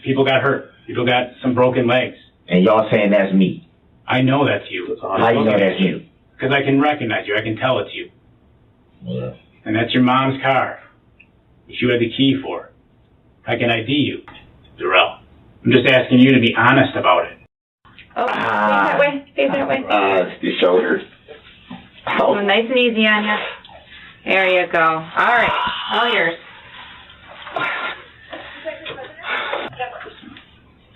People got hurt. People got some broken legs. And y'all saying that's me? I know that's you. How you know that's you? Because I can recognize you. I can tell it's you. Yeah. And that's your mom's car, which you had the key for. I can ID you, Darrell. I'm just asking you to be honest about it. Oh, face that way. Face that way. It's the shoulders. Oh, nice and easy on you. There you go. All right. All yours.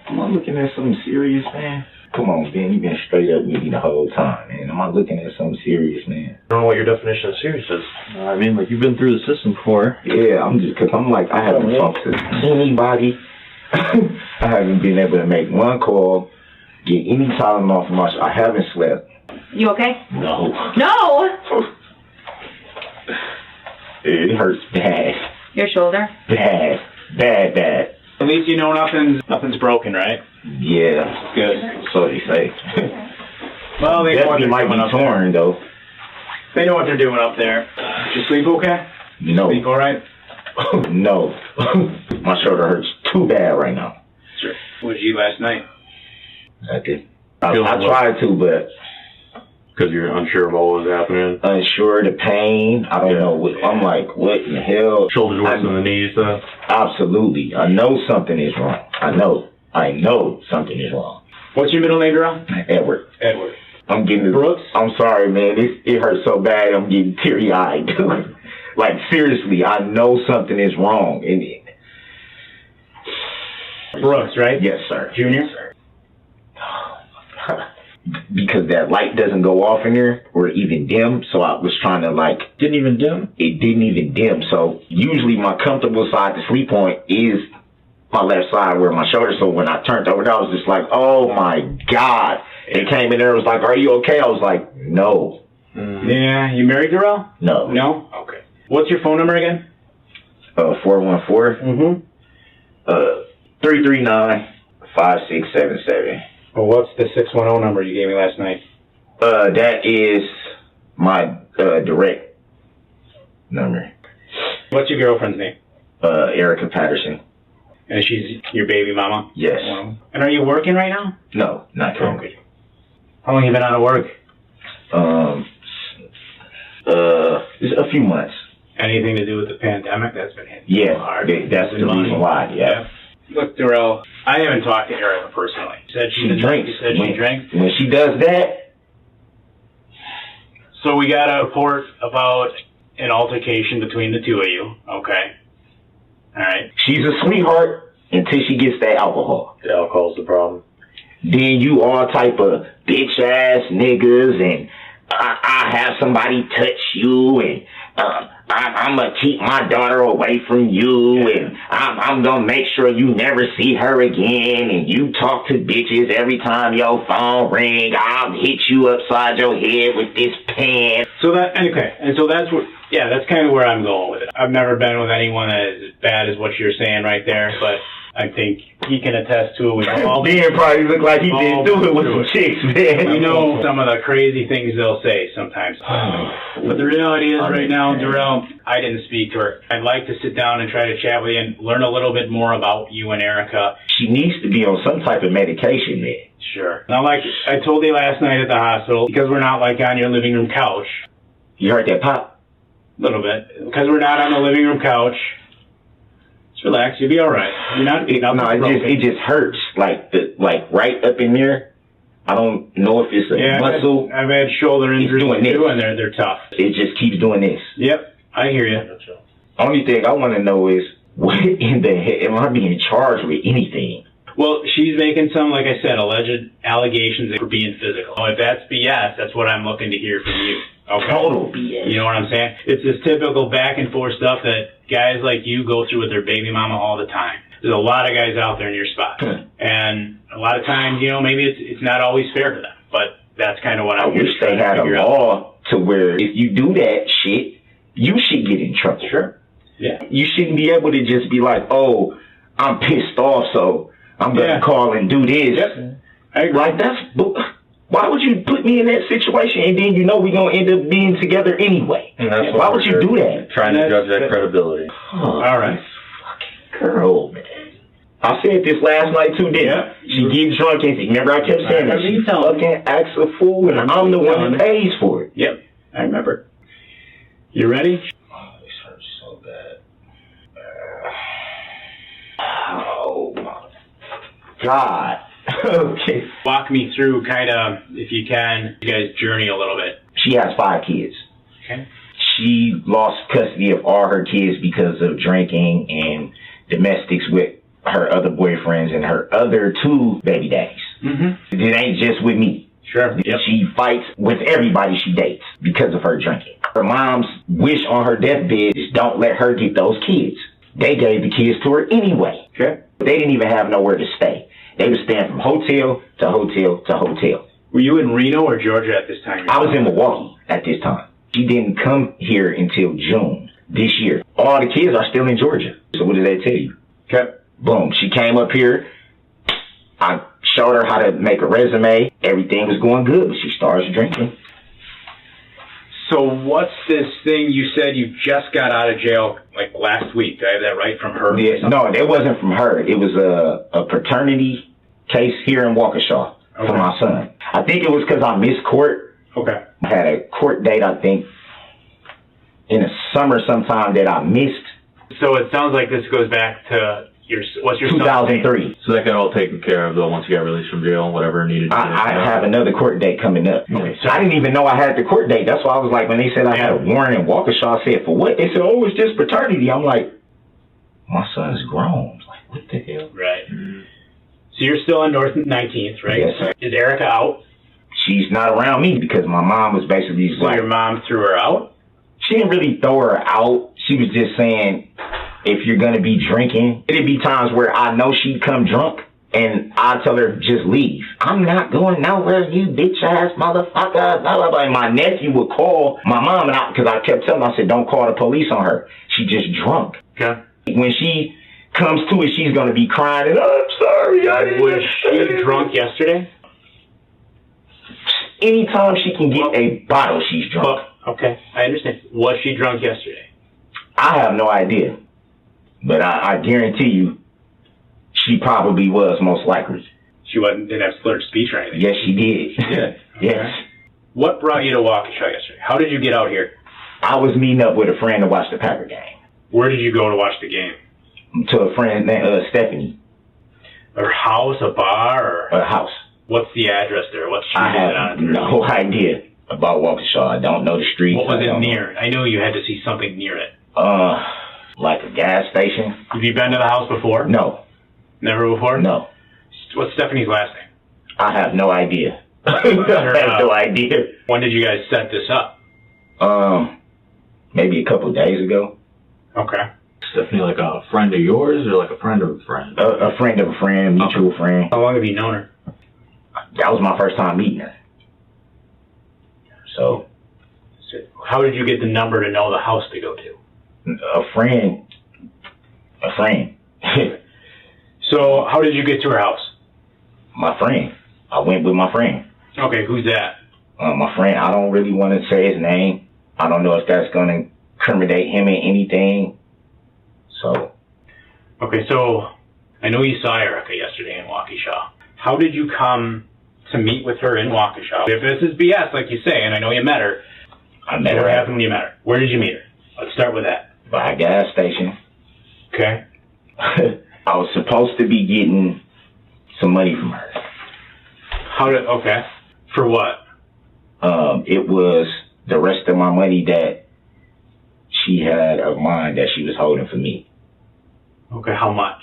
Am I looking at something serious, man? Come on, Ben. You've been straight up with me the whole time, man. Am I looking at something serious, man? I don't know what your definition of serious is. I mean, like, you've been through the system before. Yeah, because I'm like, I haven't talked to anybody. I haven't been able to make one call, get any Tylenol from my I haven't slept. You okay? No. No! It hurts bad. Your shoulder? Bad. Bad. At least you know nothing's broken, right? Yeah. Good. So they say. Well, they know what they're might doing be up torn, there. though. They know what they're doing up there. Did you sleep okay? No. Sleep all right? No. My shoulder hurts too bad right now. Sure. What did you eat last night? I did. I tried to, but... Because you're unsure of what was happening? Unsure, the pain. I don't know. I'm like, what in the hell? Shoulders worse than the knees, though? Absolutely. I know something is wrong. I know something is wrong. What's your middle name, Darrell? Edward. I'm getting... Brooks? I'm sorry, man. It hurts so bad, I'm getting teary-eyed, dude. Like, seriously, I know something is wrong. Brooks, right? Yes, sir. Junior? Yes, sir. Because that light doesn't go off in there or even dim, so I was trying to Didn't even dim? It didn't even dim, so usually my comfortable side to sleep on is my left side where my shoulder, so when I turned over there, I was just like, oh my God. It came in there, it was like, are you okay? I was like, no. Yeah, you married, Darrell? No. No? Okay. What's your phone number again? 414 339-5677. Well, what's the 610 number you gave me last night? That is my direct number. What's your girlfriend's name? Erica Patterson. And she's your baby mama? Yes. And are you working right now? No, not currently. Okay. How long have you been out of work? Just a few months. Anything to do with the pandemic that's been hitting you hard? That's the reason why, yeah. Look, Darrell, I haven't talked to Erica personally. You said she drinks. You said she drinks? When she does that. So we got a report about an altercation between the two of you, okay? All right. She's a sweetheart until she gets that alcohol. The alcohol's the problem. Then you all type of bitch ass niggas, and I have somebody touch you, and I'm gonna keep my daughter away from you, and I'm gonna make sure you never see her again, and you talk to bitches every time your phone ring. I'll hit you upside your head with this pen. So that's kind of where I'm going with it. I've never been with anyone as bad as what you're saying right there, but I think he can attest to it. With all Ben probably look like he been through it with some chicks, man. You know some of the crazy things they'll say sometimes. But the reality is right now, Darrell, I didn't speak to her. I'd like to sit down and try to chat with you and learn a little bit more about you and Erica. She needs to be on some type of medication, man. Sure. Now, like I told you last night at the hospital, because we're not like on your living room couch. You heard that pop? A little bit. Because we're not on the living room couch. Just relax. You'll be all right. You're not. No, it just hurts, like right up in there. I don't know if it's a muscle. I've had shoulder injuries too, and they're tough. It just keeps doing this. Yep, I hear you. Only thing I want to know is, what in the heck am I being charged with anything? Well, she's making some, like I said, alleged allegations for being physical. If that's BS, that's what I'm looking to hear from you. Okay. Total BS. You know what I'm saying? It's this typical back and forth stuff that guys like you go through with their baby mama all the time. There's a lot of guys out there in your spot. And a lot of times, you know, maybe it's not always fair to them. But that's kind of what I wish they had a law to where if you do that shit, you should get in trouble. Sure. Yeah. You shouldn't be able to just be like, oh, I'm pissed off, so I'm going to call and do this. Yep. I agree. Like, why would you put me in that situation and then you know we're going to end up being together anyway? And that's why would you do that? Trying to judge that credibility. Oh, all right. Fucking girl, man. I said this last night too, didn't I? She get drunk and remember I kept saying that she fucking acts a fool and I'm the one that pays for it. Yep, I remember. You ready? Oh, this hurts so bad. Oh my God. Okay. Walk me through kind of, if you can, you guys' journey a little bit. She has 5 kids. Okay. She lost custody of all her kids because of drinking and domestics with her other boyfriends and her other 2 baby daddies. Mm-hmm. It ain't just with me. Sure. Yep. She fights with everybody she dates because of her drinking. Her mom's wish on her deathbed is don't let her get those kids. They gave the kids to her anyway. Okay. They didn't even have nowhere to stay. They were staying from hotel to hotel to hotel. Were you in Reno or Georgia at this time? I was in Milwaukee at this time. She didn't come here until June this year. All the kids are still in Georgia. So what did they tell you? Okay. Boom. She came up here. I showed her how to make a resume. Everything was going good, but she starts drinking. So what's this thing you said you just got out of jail like last week? Did I have that right from her? Yeah, no, it wasn't from her. It was a paternity case here in Waukesha for my son. I think it was because I missed court. Okay. I had a court date, I think, in the summer sometime that I missed. So it sounds like this goes back to what's your 2003. So that got all taken care of though once you got released from jail, whatever needed to be. I have another court date coming up. Okay, so I didn't even know I had the court date. That's why I was like, when they said I had a warrant in Waukesha, I said, for what? They said, oh, it's just paternity. I'm like, my son's grown. Like, what the hell? Right. Mm-hmm. So you're still on North 19th, right? Yes, sir. Is Erica out? She's not around me because my mom was basically So like, your mom threw her out? she didn't really throw her out. She was just saying, if you're going to be drinking, it'd be times where I know she'd come drunk and I'd tell her, just leave. I'm not going nowhere, you bitch ass motherfucker, blah, blah, blah. And my nephew would call my mom, and because I kept telling her, I said, don't call the police on her. She just drunk. Okay. When she comes to it, she's going to be crying, and I'm sorry. Was she drunk yesterday? Anytime she can get a bottle, she's drunk. Well, okay, I understand. Was she drunk yesterday? I have no idea. But I guarantee you, she probably was, most likely. She didn't have slurred speech or anything? Yes, she did. She did? Yes. Okay. What brought you to Waukesha yesterday? How did you get out here? I was meeting up with a friend to watch the Packer game. Where did you go to watch the game? To a friend named Stephanie. Her house, a bar, or? A house. What's the address there? What's she I have no idea about Waukesha. I don't know the streets. What was it near? I knew you had to see something near it. Like a gas station. Have you been to the house before? No. Never before? No. What's Stephanie's last name? I have no idea. I have no idea. When did you guys set this up? Maybe a couple days ago. Okay. Stephanie, like a friend of yours or like a friend of a friend? A friend of a friend, mutual friend. How long have you known her? That was my first time meeting her. So how did you get the number to know the house to go to? A friend. So how did you get to her house? My friend. I went with my friend. Okay, who's that? My friend, I don't really want to say his name. I don't know if that's going to incriminate him in anything. So. Okay, so I know you saw Erica yesterday in Waukesha. How did you come to meet with her in Waukesha? If this is BS, like you say, and I know you met her. I met her. What happened when you met her? Where did you meet her? Let's start with that. By a gas station. Okay. I was supposed to be getting some money from her. Okay. For what? It was the rest of my money that she had of mine that she was holding for me. Okay, how much?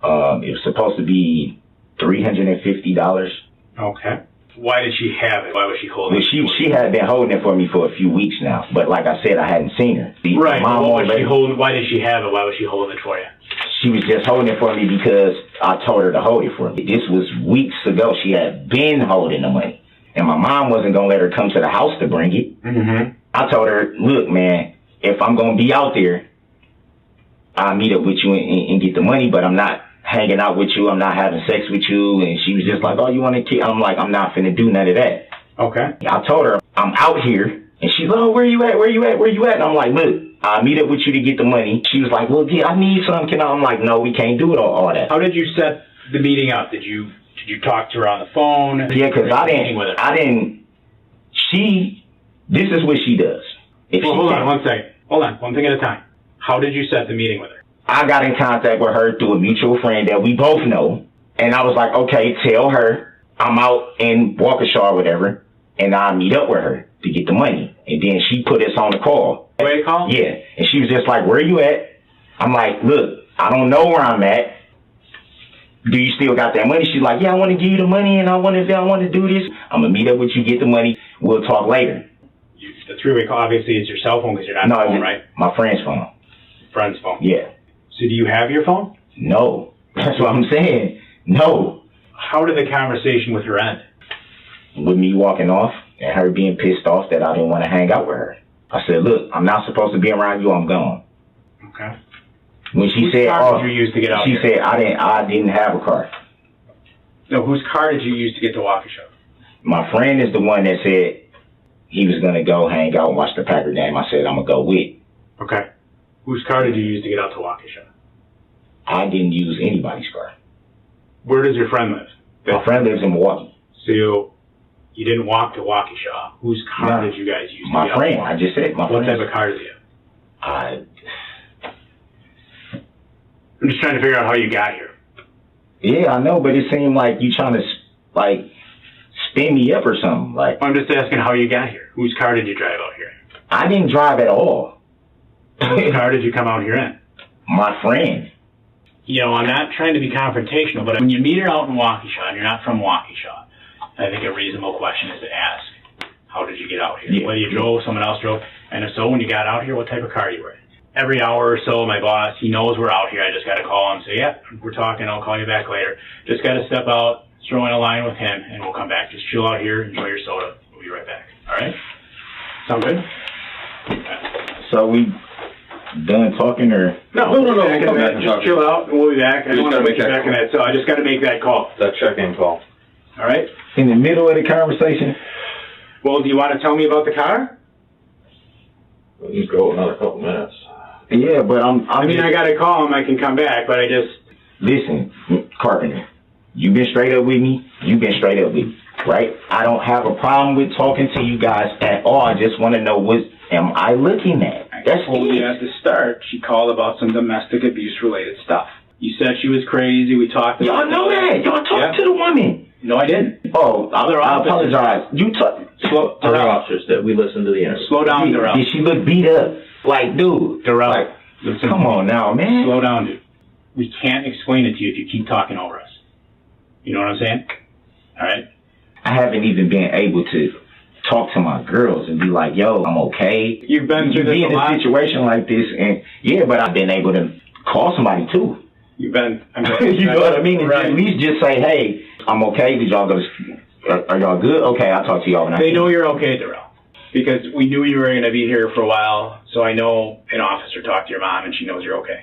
It was supposed to be $350. Okay. Why did she have it? Why was she holding it? She had been holding it for me for a few weeks now. But like I said, I hadn't seen her. Right. Why did she have it? Why was she holding it for you? She was just holding it for me because I told her to hold it for me. This was weeks ago. She had been holding the money. And my mom wasn't going to let her come to the house to bring it. Mm-hmm. I told her, look, man, if I'm going to be out there, I'll meet up with you and get the money, but I'm not hanging out with you. I'm not having sex with you. And she was just like, oh, you want to kill? I'm like, I'm not finna do none of that. Okay. I told her, I'm out here. And she's like, oh, where you at? Where you at? Where you at? And I'm like, look, I'll meet up with you to get the money. She was like, well, yeah, I need some. I'm like, no, we can't do it all that. How did you set the meeting up? Did you talk to her on the phone? Yeah, because this is what she does. Hold on one second. Hold on, one thing at a time. How did you set the meeting with her? I got in contact with her through a mutual friend that we both know. And I was like, okay, tell her I'm out in Waukesha or whatever, and I'll meet up with her to get the money. And then she put us on the call. Way call? Yeah. And she was just like, where you at? I'm like, look, I don't know where I'm at. Do you still got that money? She's like, yeah, I want to give you the money, and I want to do this. I'm going to meet up with you, get the money. We'll talk later. The three-way call, obviously, is your cell phone because you're not on the phone, right? My friend's phone. Friend's phone? Yeah. So do you have your phone? No. That's what I'm saying. No. How did the conversation with her end? With me walking off and her being pissed off that I didn't want to hang out with her. I said, look, I'm not supposed to be around you. I'm gone. Okay. When she whose said, car did you use to get out she here? said, I didn't have a car. No, whose car did you use to get to Waukesha? My friend is the one that said he was going to go hang out and watch the Packer game. I said, I'm going to go with. Okay. Whose car did you use to get out to Waukesha? I didn't use anybody's car. Where does your friend live? My friend lives in Milwaukee. So you didn't walk to Waukesha. Whose car did you guys use to my get friend. out? I just said my friend. What type of car do you have? I'm just trying to figure out how you got here. Yeah, I know, but it seemed like you trying to, like, spin me up or something. Like, I'm just asking how you got here. Whose car did you drive out here? I didn't drive at all. Whose car did you come out here in? My friend. You know, I'm not trying to be confrontational, but when you meet her out in Waukesha and you're not from Waukesha, I think a reasonable question is to ask, how did you get out here? Yeah. Whether you drove, someone else drove, and if so, when you got out here, what type of car you were in? Every hour or so, my boss, he knows we're out here. I just got to call him and say, yeah, we're talking. I'll call you back later. Just got to step out, throw in a line with him, and we'll come back. Just chill out here, enjoy your soda. We'll be right back. All right? Sound good? So we done talking or? No, we'll come back and just talk. chill out, and we'll be back. I don't want to put you back in that, so I just got to make that call. That check-in call. All right? In the middle of the conversation? Well, do you want to tell me about the car? We'll just go another couple minutes. Yeah, but I mean, I got to call him. I can come back, but I just... Listen, Carpenter, you've been straight up with me. You've been straight up with me, right? I don't have a problem with talking to you guys at all. I just want to know what am I looking at? That's told you at the start, she called about some domestic abuse-related stuff. You said she was crazy. We talked about Y'all know that. Y'all talked to the woman. No, I didn't. Oh, I apologize. You Slow Other down. officers that we listened to the interview. Slow down, Darrell. Did she look beat up? Like, dude. Darrell, Like, listen. come on now, man. Slow down, dude. We can't explain it to you if you keep talking over us. You know what I'm saying? All right? I haven't even been able to talk to my girls and be like, yo, I'm okay. You've been through this be a in lot. a situation like this, and yeah, but I've been able to call somebody too. You've been... You know what I mean? Right. At least just say, hey, I'm okay. Did y'all go to... Are y'all good? Okay, I'll talk to y'all when I They can. know you're okay, Darrell. Because we knew you were going to be here for a while, so I know an officer talked to your mom and she knows you're okay.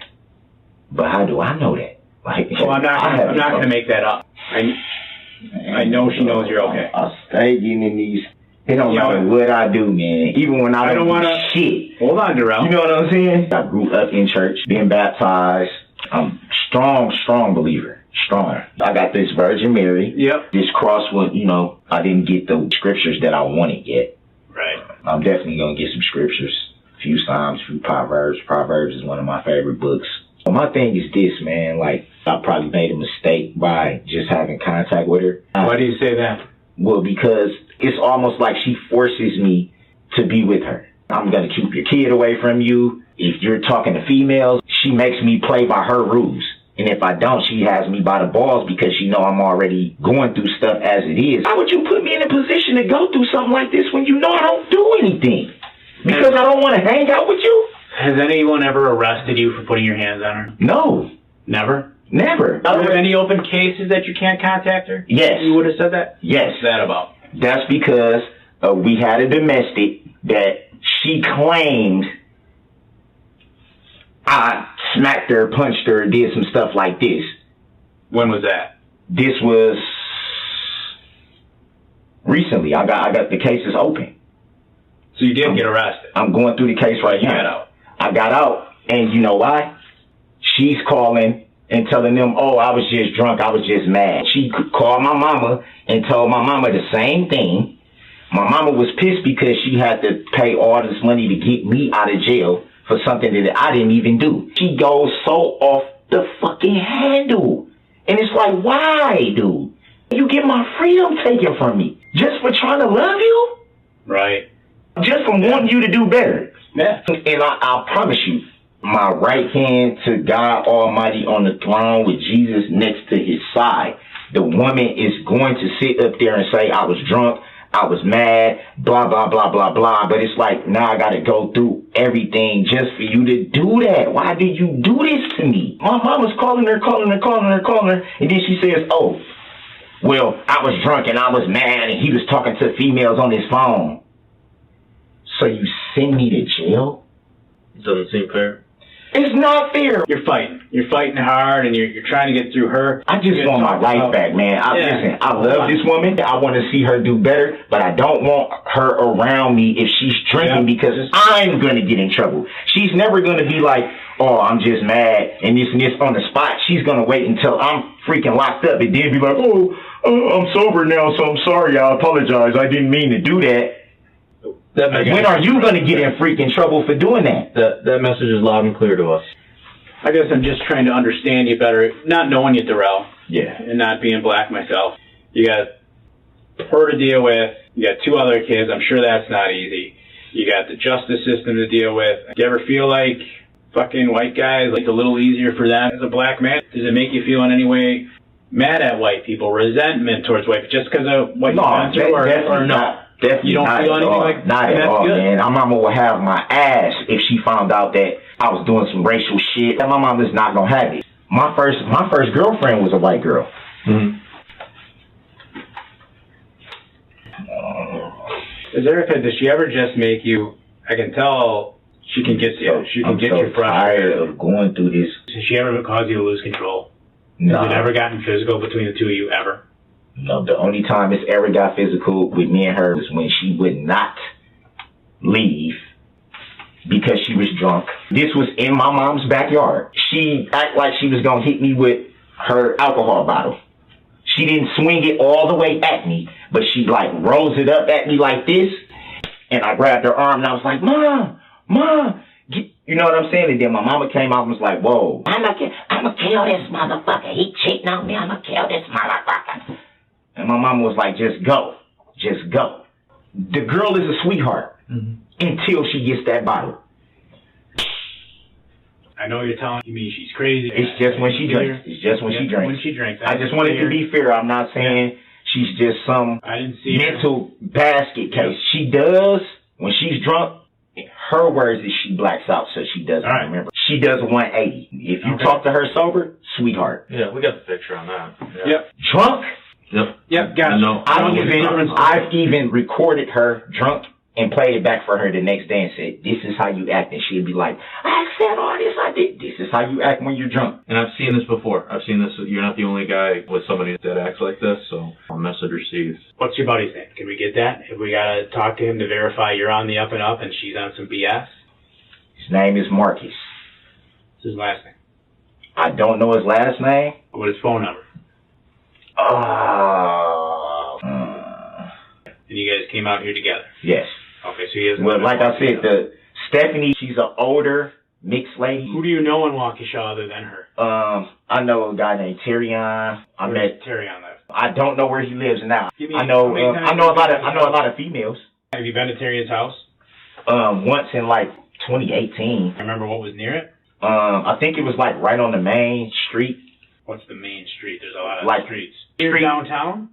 But how do I know that? Like, Well, I'm not going to make that up. I know she knows you're okay. I stay getting in these... It don't You know, matter what I do, man. Even when I don't want do to... shit. Hold on, Darrell. You know what I'm saying? I grew up in church, being baptized. I'm strong believer. Strong. I got this Virgin Mary. Yep. This cross one, you know, I didn't get the scriptures that I wanted yet. Right. I'm definitely going to get some scriptures. A few Psalms, a few Proverbs. Proverbs is one of my favorite books. So my thing is this, man. Like, I probably made a mistake by just having contact with her. Why do you say that? Well, because it's almost like she forces me to be with her. I'm going to keep your kid away from you. If you're talking to females, she makes me play by her rules. And if I don't, she has me by the balls because she know I'm already going through stuff as it is. Why would you put me in a position to go through something like this when you know I don't do anything? Because I don't want to hang out with you? Has anyone ever arrested you for putting your hands on her? No. Never? Never. Are there any open cases that you can't contact her? Yes. You would have said that? Yes. What's that about? That's because we had a domestic that she claimed I smacked her, punched her, did some stuff like this. When was that? This was recently. I got the cases open. So you did get arrested? I'm going through the case right You now. got out? I got out, and you know why? She's calling and telling them, oh, I was just drunk, I was just mad. She called my mama and told my mama the same thing. My mama was pissed because she had to pay all this money to get me out of jail for something that I didn't even do. She goes so off the fucking handle. And it's like, why, dude? You get my freedom taken from me just for trying to love you? Right. Just from wanting you to do better. Yeah. And I promise you, my right hand to God Almighty on the throne with Jesus next to his side, the woman is going to sit up there and say, I was drunk, I was mad, blah, blah, blah, blah, blah. But it's like, now I got to go through everything just for you to do that. Why did you do this to me? My mom was calling her. And then she says, oh, well, I was drunk and I was mad and he was talking to females on his phone. So you send me to jail? It doesn't seem fair. It's not fair. You're fighting. You're fighting hard, and you're trying to get through her. I just want my life back, man. Listen, I love this woman. I want to see her do better, but I don't want her around me if she's drinking because I'm going to get in trouble. She's never going to be like, oh, I'm just mad and this on the spot. She's going to wait until I'm freaking locked up and then be like, oh, I'm sober now, so I'm sorry. I apologize. I didn't mean to do that. When are you going to get in freaking trouble for doing that? That message is loud and clear to us. I guess I'm just trying to understand you better, not knowing you, Darrell. Yeah. And not being black myself. You got her to deal with. You got 2 other kids. I'm sure that's not easy. You got the justice system to deal with. Do you ever feel like fucking white guys, like a little easier for them as a black man? Does it make you feel in any way mad at white people, resentment towards white people, just because of what you've been through, or no? Definitely you don't feel anything like not at all, man. My mama would have my ass if she found out that I was doing some racial shit. And my mama's not gonna have it. My first girlfriend was a white girl. Mm-hmm. Is Erica, does she ever just make you? I can tell she can get you. She can get you frustrated. I'm tired of going through this. Has she ever caused you to lose control? No. Has it ever gotten physical between the two of you ever? No, the only time it's ever got physical with me and her was when she would not leave because she was drunk. This was in my mom's backyard. She acted like she was going to hit me with her alcohol bottle. She didn't swing it all the way at me, but she like rose it up at me like this, and I grabbed her arm and I was like, Mom, you know what I'm saying? And then my mama came out and was like, whoa. I'm gonna kill this motherfucker. He cheating on me. I'm gonna kill this motherfucker. And my mama was like, just go. The girl is a sweetheart until she gets that bottle. I know you're telling me she's crazy. It's just when she drinks. When she drinks. I just wanted to be fair. I'm not saying she's just some mental basket case. She does, when she's drunk, her words is she blacks out, so she doesn't remember. She does a 180. If you talk to her sober, sweetheart. Yeah, we got the picture on that. Yeah. Yep. Drunk? Yep, got it. No. I've even recorded her drunk and played it back for her the next day and said, this is how you act. And she'd be like, I said all this, I did. This is how you act when you're drunk. And I've seen this before. I've seen this. You're not the only guy with somebody that acts like this, so I'll message received. What's your buddy's name? Can we get that? If we got to talk to him to verify you're on the up and up and she's on some BS? His name is Marcus. What's his last name? I don't know his last name. What is his phone number? And you guys came out here together? Yes. Okay, so he has. Well, like I said, Stephanie, she's an older mixed lady. Who do you know in Waukesha other than her? I know a guy named Terrion. I met Terrion live. I don't know where he lives now. I know a lot of females. Have you been to Terrion's house? Once in like 2018. Remember what was near it? I think it was like right on the main street. What's the main street? There's a lot of streets. Near downtown?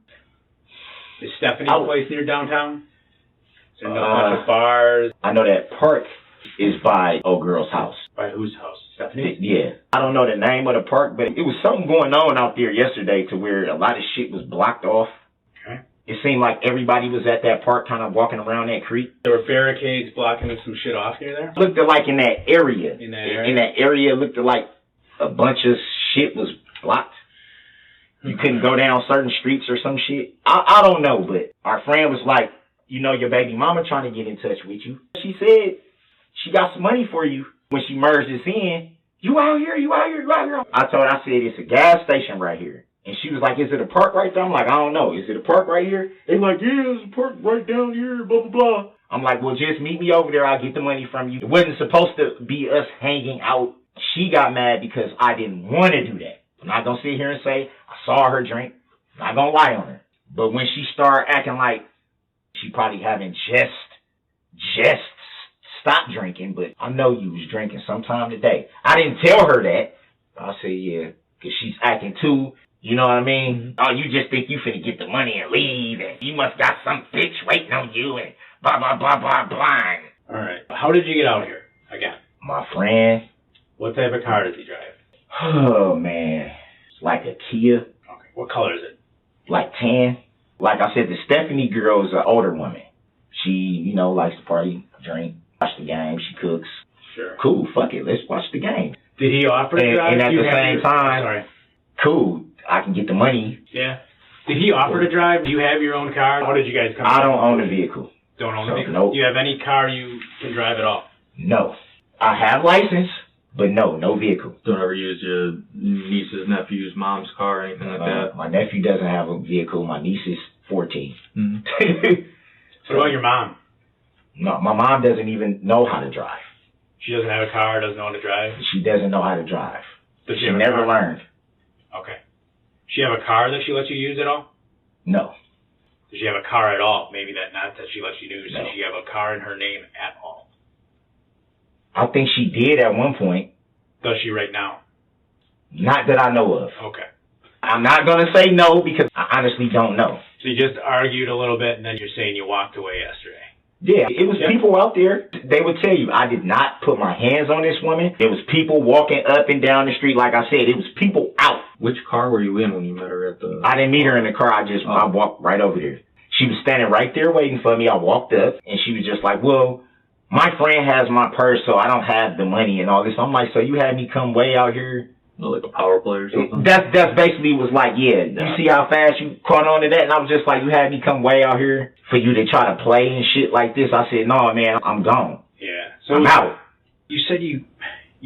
Is Stephanie's place near downtown? Is there no bunch of bars? I know that park is by old girl's house. By whose house? Stephanie? Yeah. I don't know the name of the park, but it was something going on out there yesterday to where a lot of shit was blocked off. Okay. It seemed like everybody was at that park kind of walking around that creek. There were barricades blocking some shit off near there? Looked like in that area. In that area? In that area, looked like a bunch of shit was blocked. You couldn't go down certain streets or some shit. I don't know, but our friend was like, you know, your baby mama trying to get in touch with you. She said she got some money for you when she merged this in. You out here, you out here, you out here. I told her, I said, it's a gas station right here. And she was like, is it a park right there? I'm like, I don't know. Is it a park right here? They like, yeah, there's a park right down here, blah, blah, blah. I'm like, well, just meet me over there. I'll get the money from you. It wasn't supposed to be us hanging out. She got mad because I didn't want to do that. I'm not going to sit here and say I saw her drink. I'm not going to lie on her. But when she started acting like she probably haven't just stopped drinking, but I know you was drinking sometime today. I didn't tell her that. I said, yeah, because she's acting too, you know what I mean? Oh, you just think you finna get the money and leave, and you must got some bitch waiting on you, and blah, blah, blah, blah, blah. All right. How did you get out here again? My friend. What type of car does he drive? Oh, man. It's like a Kia. Okay. What color is it? Like tan. Like I said, the Stephanie girl is an older woman. She, you know, likes to party, drink, watch the game. She cooks. Sure. Cool. Fuck it. Let's watch the game. Did he offer to drive? And at the same time, sorry. Cool. I can get the money. Yeah. Did he offer to drive? Do you have your own car? How did you guys come? I don't own a vehicle. Don't own a vehicle? Nope. Do you have any car you can drive at all? No. I have license, but no vehicle. Don't ever use your niece's, nephew's, mom's car or anything like that? My nephew doesn't have a vehicle. My niece is 14. Mm-hmm. What about your mom? No, my mom doesn't even know how to drive. She doesn't have a car, doesn't know how to drive? She doesn't know how to drive. Does she never learned. Okay. Does she have a car that she lets you use at all? No. Does she have a car at all? Maybe not that she lets you use. No. Does she have a car in her name at all? I think she did at one point. Does she right now? Not that I know of. Okay. I'm not going to say no because I honestly don't know. So you just argued a little bit and then you're saying you walked away yesterday. Yeah, it was people out there. They would tell you, I did not put my hands on this woman. There was people walking up and down the street. Like I said, it was people out. Which car were you in when you met her at the... I didn't meet her in the car. I walked right over there. She was standing right there waiting for me. I walked up and she was just like, well, my friend has my purse, so I don't have the money and all this. I'm like, so you had me come way out here? Like a power play or something? That's basically was like, yeah, you see how fast you caught on to that? And I was just like, you had me come way out here for you to try to play and shit like this? I said, no, man, I'm gone. Yeah. So I'm out. You said you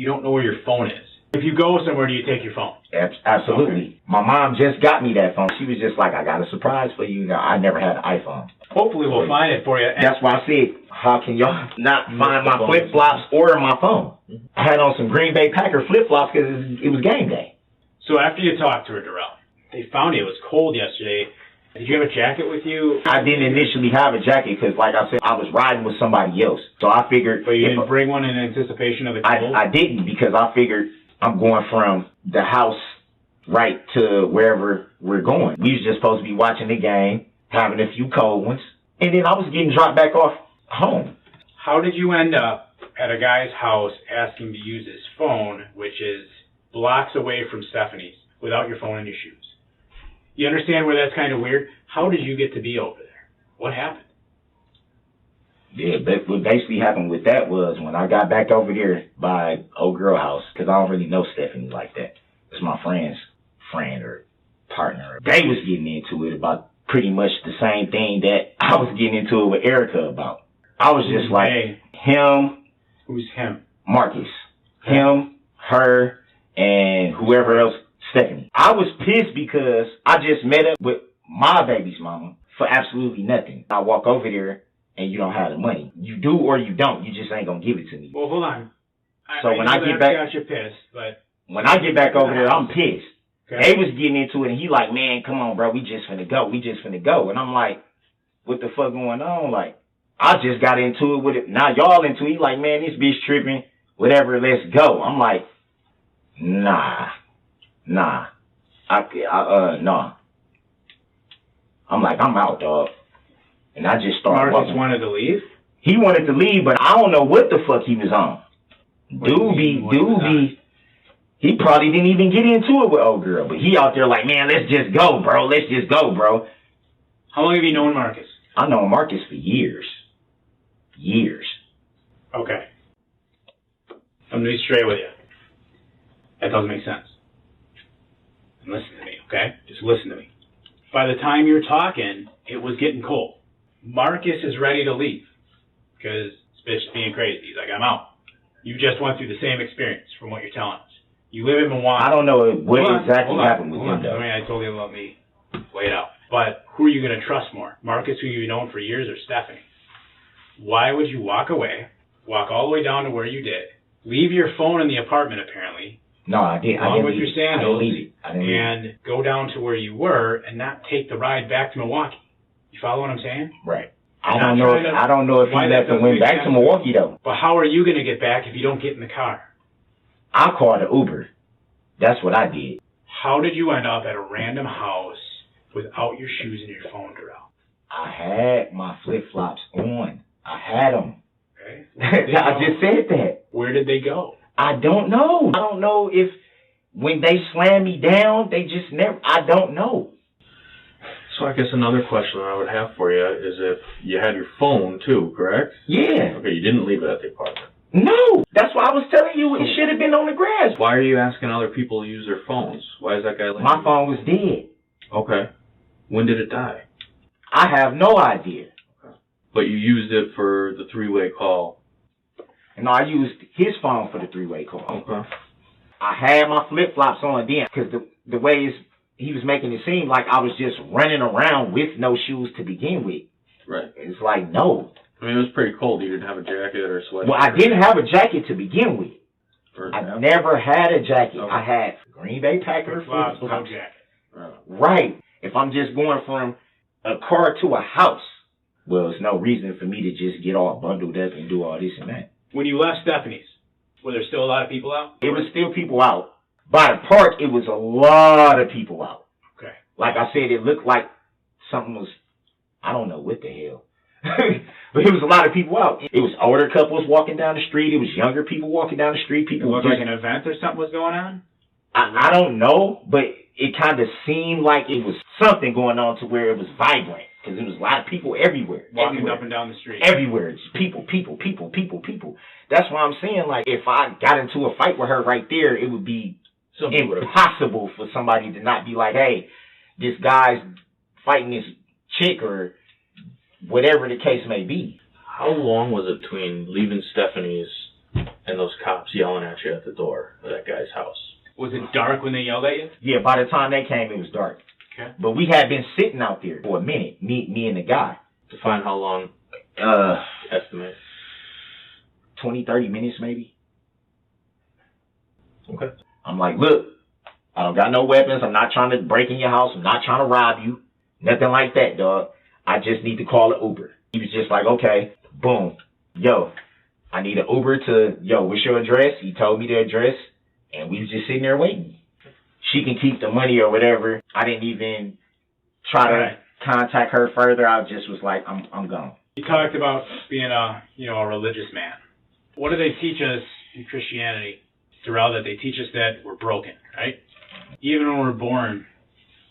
don't know where your phone is. If you go somewhere, do you take your phone? Absolutely. Okay. My mom just got me that phone. She was just like, I got a surprise for you. Now, I never had an iPhone. Hopefully we'll find it for you. That's why I said, how can y'all not find my flip-flops or my phone? I had on some Green Bay Packer flip-flops because it was game day. So after you talked to her, Darrell, they found you. It was cold yesterday. Did you have a jacket with you? I didn't initially have a jacket because, like I said, I was riding with somebody else. So I figured... But you didn't bring one in anticipation of the cold? I didn't because I figured I'm going from the house right to wherever we're going. We was just supposed to be watching the game, having a few cold ones, and then I was getting dropped back off home. How did you end up at a guy's house asking to use his phone, which is blocks away from Stephanie's, without your phone in your shoes? You understand where that's kind of weird? How did you get to be over there? What happened? Yeah, but what basically happened with that was when I got back over there by old girl house, because I don't really know Stephanie like that. It's my friend's friend or partner. They was getting into it about pretty much the same thing that I was getting into it with Erica about. I was just like, him. Who's him? Marcus. Him, her, and whoever else, Stephanie. I was pissed because I just met up with my baby's mama for absolutely nothing. I walk over there and you don't have the money. You do or you don't. You just ain't gonna give it to me. Well, hold on. So when I get back, got you pissed, but when I get back over there, I'm pissed. Okay. They was getting into it, and he like, man, come on, bro, we just finna go. And I'm like, what the fuck going on? Like, I just got into it with it. Now y'all into it. He like, man, this bitch tripping. Whatever, let's go. I'm like, nah. No. I'm like, I'm out, dog. And I just started Marcus wanted to leave? He wanted to leave, but I don't know what the fuck he was on. Doobie. He probably didn't even get into it with old girl, but he out there like, man, let's just go, bro. How long have you known Marcus? I known Marcus for years. Okay. I'm going to be straight with you. That doesn't make sense. And listen to me, okay? Just listen to me. By the time you're talking, it was getting cold. Marcus is ready to leave because This bitch is being crazy. He's like, I'm out. You just went through the same experience from what you're telling us. You live in Milwaukee. I don't know what exactly happened with him, though. I mean, I told you to let me lay it out. But who are you going to trust more? Marcus, who you've known for years, or Stephanie? Why would you walk away, walk all the way down to where you did, leave your phone in the apartment, apparently, No, I didn't. along with leave your it. sandals, I didn't leave it. I didn't leave it. and go down to where you were and not take the ride back to Milwaukee? You follow what I'm saying? Right. I'm I don't not know. trying to- I don't know if he why that left and doesn't went make back to sense. Milwaukee though. But how are you going to get back if you don't get in the car? I called an Uber. That's what I did. How did you end up at a random house without your shoes and your phone, Darrell? I had my flip-flops on. I had them. Okay. I just said that. Where did they go? I don't know. I don't know if when they slammed me down, they just never. I don't know. So I guess another question I would have for you is if you had your phone too, correct? Yeah. Okay, you didn't leave it at the apartment. No. That's why I was telling you it should have been on the grass. Why are you asking other people to use their phones? Why is that guy letting My you- phone was dead. Okay. When did it die? I have no idea. But you used it for the three-way call. And I used his phone for the three-way call. Okay. I had my flip-flops on then because the way he was making it seem like I was just running around with no shoes to begin with. Right. It's like, no. I mean, it was pretty cold. You didn't have a jacket or a sweatshirt. Well, I didn't have a jacket to begin with. I never had a jacket. Okay. I had Green Bay Packers Flip-flops, no flip-flops. jacket. Right. If I'm just going from a car to a house, well, there's no reason for me to just get all bundled up and do all this and that. When you left Stephanie's, were there still a lot of people out? It was still people out. By the park, it was a lot of people out. Okay. Like I said, it looked like something was, I don't know what the hell. But it was a lot of people out. It was older couples walking down the street. It was younger people walking down the street. It People looked just, like an event or something was going on? I don't know, but it kind of seemed like it was something going on to where it was vibrant. Because there was a lot of people everywhere. Walking everywhere. up and down the street. Everywhere. Just people. That's why I'm saying, like, if I got into a fight with her right there, it would be impossible for somebody to not be like, hey, this guy's fighting this chick or whatever the case may be. How long was it between leaving Stephanie's and those cops yelling at you at the door of that guy's house? Was it dark when they yelled at you? Yeah, by the time they came, it was dark. Okay. But we had been sitting out there for a minute, me and the guy. Define how long, estimate. 20, 30 minutes maybe. Okay. I'm like, look, I don't got no weapons. I'm not trying to break in your house. I'm not trying to rob you. Nothing like that, dog. I just need to call an Uber. He was just like, okay, boom. Yo, I need an Uber to, what's your address? He told me the address, and we was just sitting there waiting. She can keep the money or whatever. I didn't even try to contact her further. I just was like, I'm gone. You talked about being a religious man. What do they teach us in Christianity, Darrell, that they teach us that we're broken, right? Even when we're born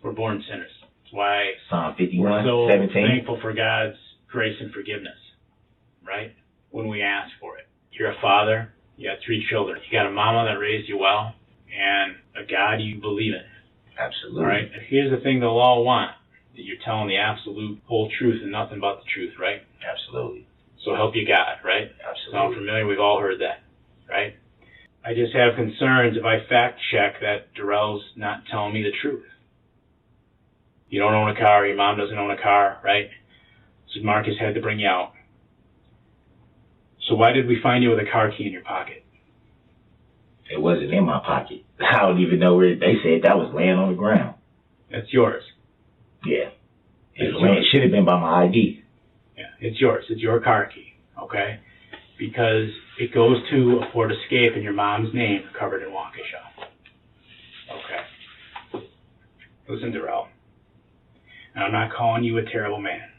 sinners. That's why Psalm we're 51, so 17. thankful for God's grace and forgiveness, right? When we ask for it. You're a father. You got 3 children. You got a mama that raised you well, and a God you believe in. Absolutely. All right? And here's the thing they'll all want, that you're telling the absolute whole truth and nothing but the truth, right? Absolutely. So help you God, right? Absolutely. Sound familiar? We've all heard that, right? I just have concerns if I fact check that Darrell's not telling me the truth. You don't own a car, your mom doesn't own a car, right? So Marcus had to bring you out. So why did we find you with a car key in your pocket? It wasn't in my pocket. I don't even know where they said that was laying on the ground. That's yours. Yeah. It's It should have been by my ID. Yeah, it's yours. It's your car key, okay? Because it goes to a Ford Escape in your mom's name covered in Waukesha. Okay. Listen, Darrell. And I'm not calling you a terrible man.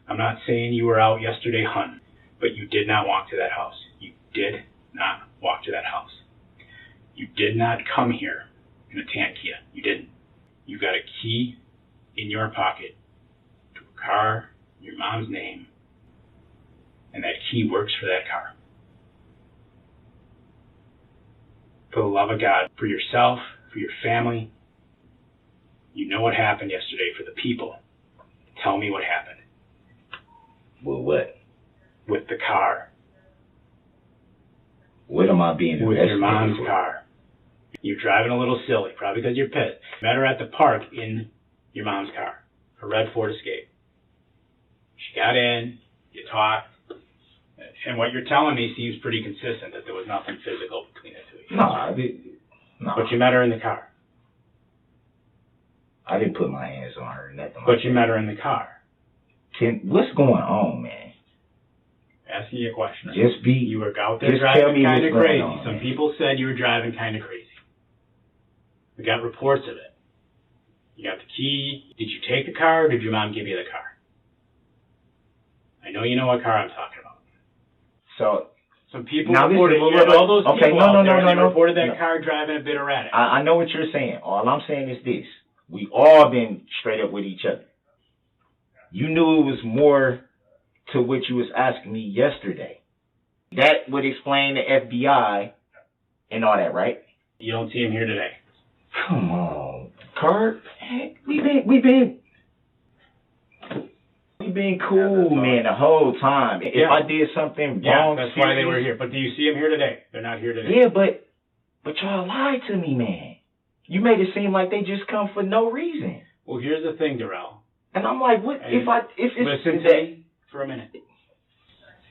I'm not saying you were out yesterday hunting, but you did not walk to that house. You did not walk to that house. You did not come here in a tan Kia. You didn't. You got a key in your pocket to a car in your mom's name, and that key works for that car. For the love of God, for yourself, for your family, you know what happened yesterday. For the people, tell me what happened. Well, what? With the car What am I being with investigated your mom's for? car. You're driving a little silly, probably because you're pissed. Met her at the park in your mom's car, a red Ford Escape. She got in, you talked, and what you're telling me seems pretty consistent, that there was nothing physical between the two of you. No. But you met her in the car. I didn't put my hands on her, nothing. But you met her in the car. What's going on, man? Asking you a question. You were out there just tell driving me kind of what's going crazy. on, Some man. people said you were driving kind of crazy. We got reports of it. You got the key. Did you take the car, or did your mom give you the car? I know you know what car I'm talking about. So some people now reported, listen, you had all those okay, people no, out no, there, no, and they no, reported that no. car driving a bit erratic. I know what you're saying. All I'm saying is this. We all been straight up with each other. You knew it was more to what you was asking me yesterday. That would explain the FBI and all that, right? You don't see him here today. Come on, Kurt. We been cool, man, the whole time. If I did something wrong, that's why they were here. But do you see him here today? They're not here today. Yeah, but y'all lied to me, man. You made it seem like they just come for no reason. Well, here's the thing, Darrell. And I'm like, what Hey, if listen to me for a minute.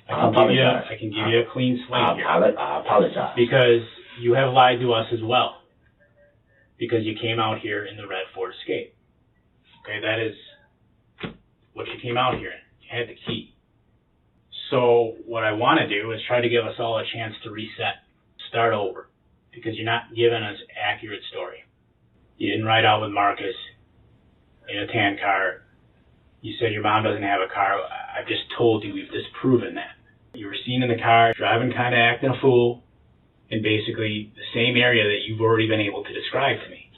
I apologize. I can give you a clean slate here. I apologize. Because you have lied to us as well. Because you came out here in the red Ford Escape. Okay, that is what you came out here in. You had the key. So what I want to do is try to give us all a chance to reset, start over, because you're not giving us accurate story. You didn't ride out with Marcus in a tan car. You said your mom doesn't have a car. I've just told you, we've disproven that. You were seen in the car driving, kind of acting a fool, in basically the same area that you've already been able to describe to me.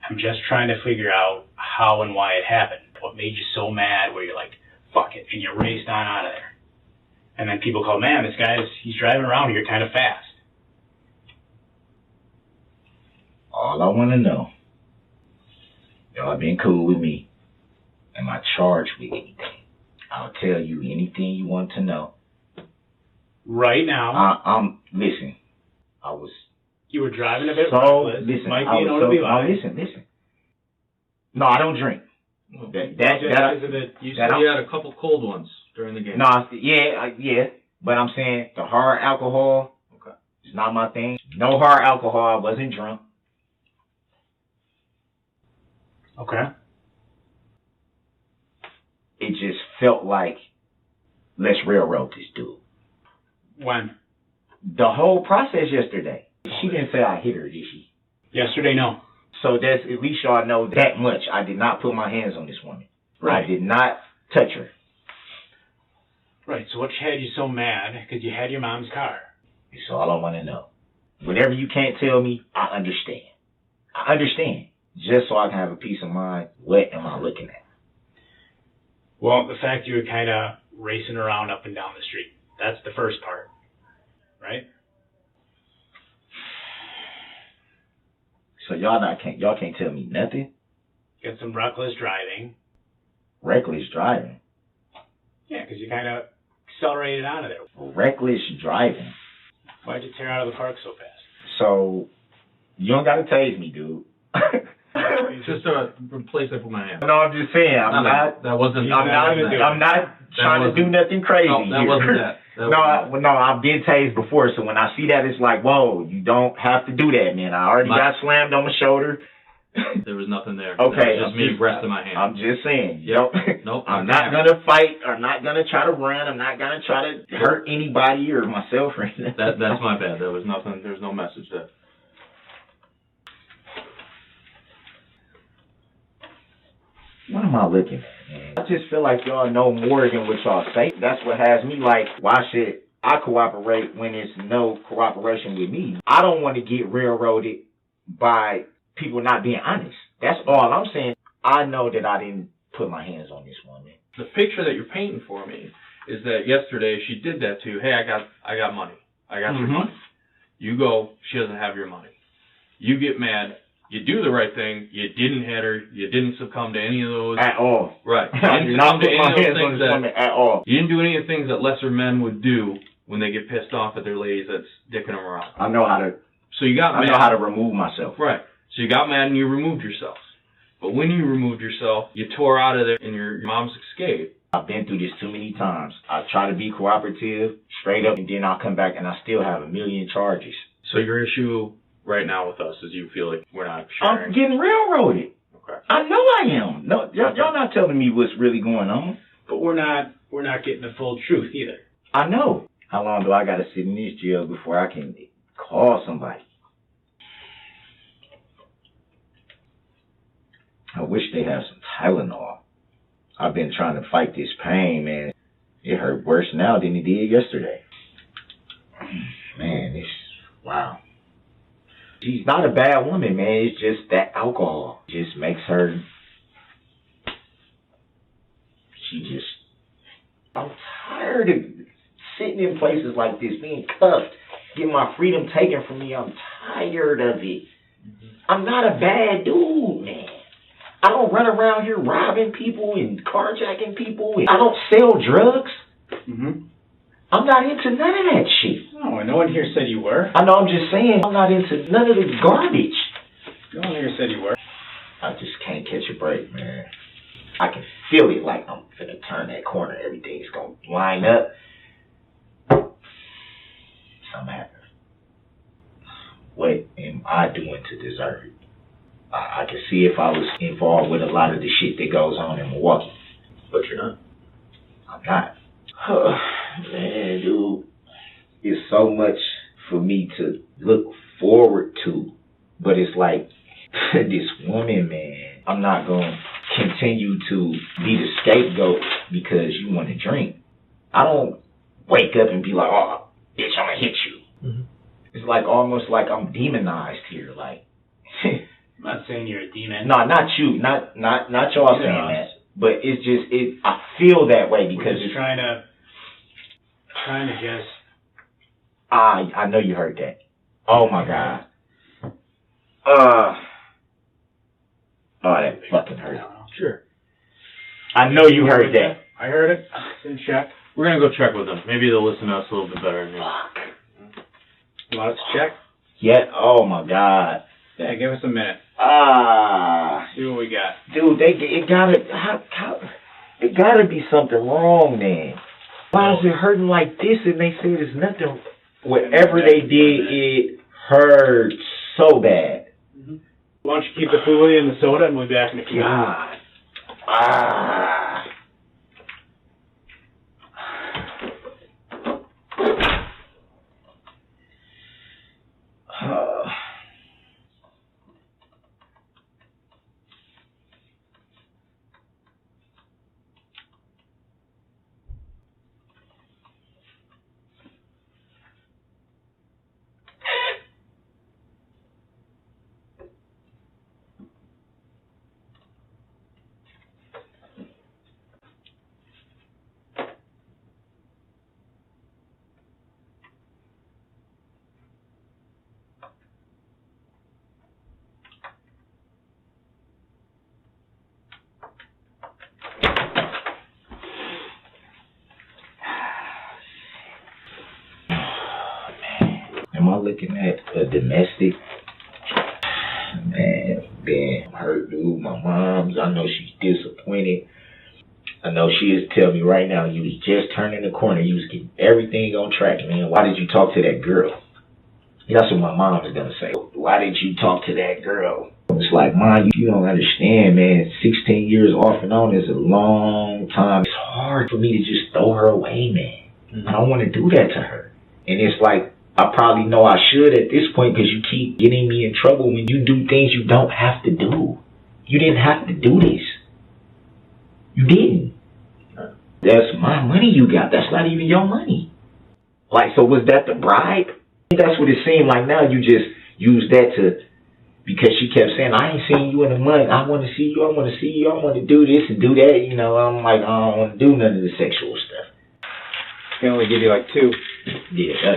I'm just trying to figure out how and why it happened. What made you so mad where you're like, fuck it, and you raced on out of there. And then people call, man, this he's driving around here kind of fast. All I want to know, y'all been cool with me. Am I charged with anything? I'll tell you anything you want to know. Right now, listen, I was you were driving a bit so, reckless. listen, Might I be an was so, OWI. no, listen. No, I don't drink. You said you had a couple cold ones during the game. No, yeah, but I'm saying the hard alcohol, okay, it's not my thing. No hard alcohol, I wasn't drunk. Okay. It just felt like, let's railroad this dude. When? The whole process yesterday. She didn't say I hit her, did she? Yesterday, no. So that's, at least y'all know that much. I did not put my hands on this woman. Right. I did not touch her. Right, so what had you so mad? Because you had your mom's car. That's all I want to know. Whatever you can't tell me, I understand. I understand. Just so I can have a peace of mind, what am I looking at? Well, the fact you were kind of racing around up and down the street. That's the first part. Right? So y'all can't tell me nothing? Got some reckless driving. Reckless driving? Yeah, because you kind of accelerated out of there. Reckless driving? Why'd you tear out of the park so fast? So, you don't gotta tase me, dude. Just replace it with my hand. No, I'm just saying, I'm not trying to do nothing crazy. No, that wasn't that. I've been tased before, so when I see that, it's like, whoa, you don't have to do that, man. I already got slammed on my shoulder. There was nothing there. Okay. That was just me resting my hand. I'm just saying. Yep. Nope. I'm not gonna fight. I'm not gonna try to run. I'm not gonna try to hurt anybody or myself or anything. That's my bad. There was nothing. There's no message there. What am I looking at, man? I just feel like y'all know more than what y'all say. That's what has me like, why should I cooperate when there's no cooperation with me? I don't want to get railroaded by people not being honest. That's all I'm saying. I know that I didn't put my hands on this woman. The picture that you're painting for me is that yesterday she did that to, hey, I got money. I got your money. You go, she doesn't have your money. You get mad. You do the right thing. You didn't hit her. You didn't succumb to any of those. At all. Right. I did not put my hands on this woman at all. You didn't do any of the things that lesser men would do when they get pissed off at their ladies that's dicking them around. I know how to. So you got I mad. know how to remove myself. Right. So you got mad and you removed yourself. But when you removed yourself, you tore out of there in your mom's escape. I've been through this too many times. I try to be cooperative, straight up, and then I'll come back and I still have a million charges. So your issue right now with us is you feel like we're not I'm sharing. getting railroaded. Okay. I know I am. No, y'all not telling me what's really going on. But we're not getting the full truth either. I know. How long do I got to sit in this jail before I can call somebody? I wish they had some Tylenol. I've been trying to fight this pain, man. It hurt worse now than it did yesterday. Man, wow. She's not a bad woman, man. It's just that alcohol just makes her. I'm tired of sitting in places like this, being cuffed, getting my freedom taken from me. I'm tired of it. I'm not a bad dude, man. I don't run around here robbing people and carjacking people. And I don't sell drugs. Mm-hmm. I'm not into none of that shit. No, no one here said you were. I know, I'm just saying, I'm not into none of the garbage. No one here said you were. I just can't catch a break, man. I can feel it like I'm finna turn that corner. Everything's gonna line up. Something happened. What am I doing to deserve it? I can see if I was involved with a lot of the shit that goes on in Milwaukee. But you're not. I'm not. Man, dude. It's so much for me to look forward to. But it's like, this woman, man, I'm not going to continue to be the scapegoat because you want to drink. I don't wake up and be like, oh, bitch, I'm going to hit you. Mm-hmm. It's like almost like I'm demonized here. Like, I'm not saying you're a demon. no, not you. Not y'all saying that. But it's just, I feel that way because We're just trying to just. I know you heard that. Oh my God. Oh, that fucking hurt. Sure. I know you heard that. I heard it. It's in check. We're going to go check with them. Maybe they'll listen to us a little bit better. Fuck. You want us to check? Yeah. Oh my God. Yeah, give us a minute. See what we got. Dude, it gotta be something wrong, man. Why is it hurting like this? And they say there's nothing. Whatever they did, it hurt so bad. Mm-hmm. Why don't you keep the food and the soda, and we'll be back in a few. God. Am I looking at a domestic? Man, I'm hurt, dude. My mom, I know she's disappointed. I know she is telling me right now, you was just turning the corner. You was getting everything on track, man. Why did you talk to that girl? That's what my mom is going to say. Why did you talk to that girl? It's like, Mom, you don't understand, man. 16 years off and on is a long time. It's hard for me to just throw her away, man. Mm-hmm. I don't want to do that to her. And it's like, I probably know I should at this point because you keep getting me in trouble when you do things you don't have to do. You didn't have to do this. You didn't. That's my money you got. That's not even your money. Like, so was that the bribe? That's what it seemed like now. You just used that to, because she kept saying, I ain't seen you in a month. I want to see you. I want to see you. I want to do this and do that. You know, I'm like, I don't want to do none of the sexual stuff. They only give you like 2. Yeah,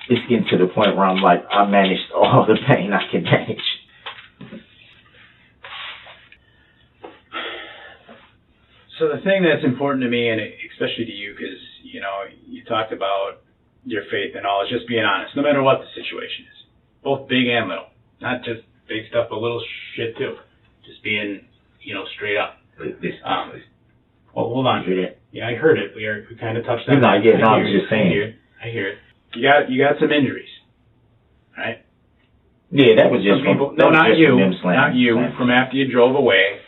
it's getting to the point where I'm like, I managed all the pain I can manage. So the thing that's important to me, and especially to you, because you talked about your faith and all. It's just being honest, no matter what the situation is, both big and little, not just big stuff, but little shit too. Just being, straight up. Well, hold on. You hear that? Yeah, I heard it. We kind of touched on No, that. yeah, no, I was just saying. I hear it. You got some injuries, right? Yeah, that was just some people. from, No, not you. Not you. From after you drove away,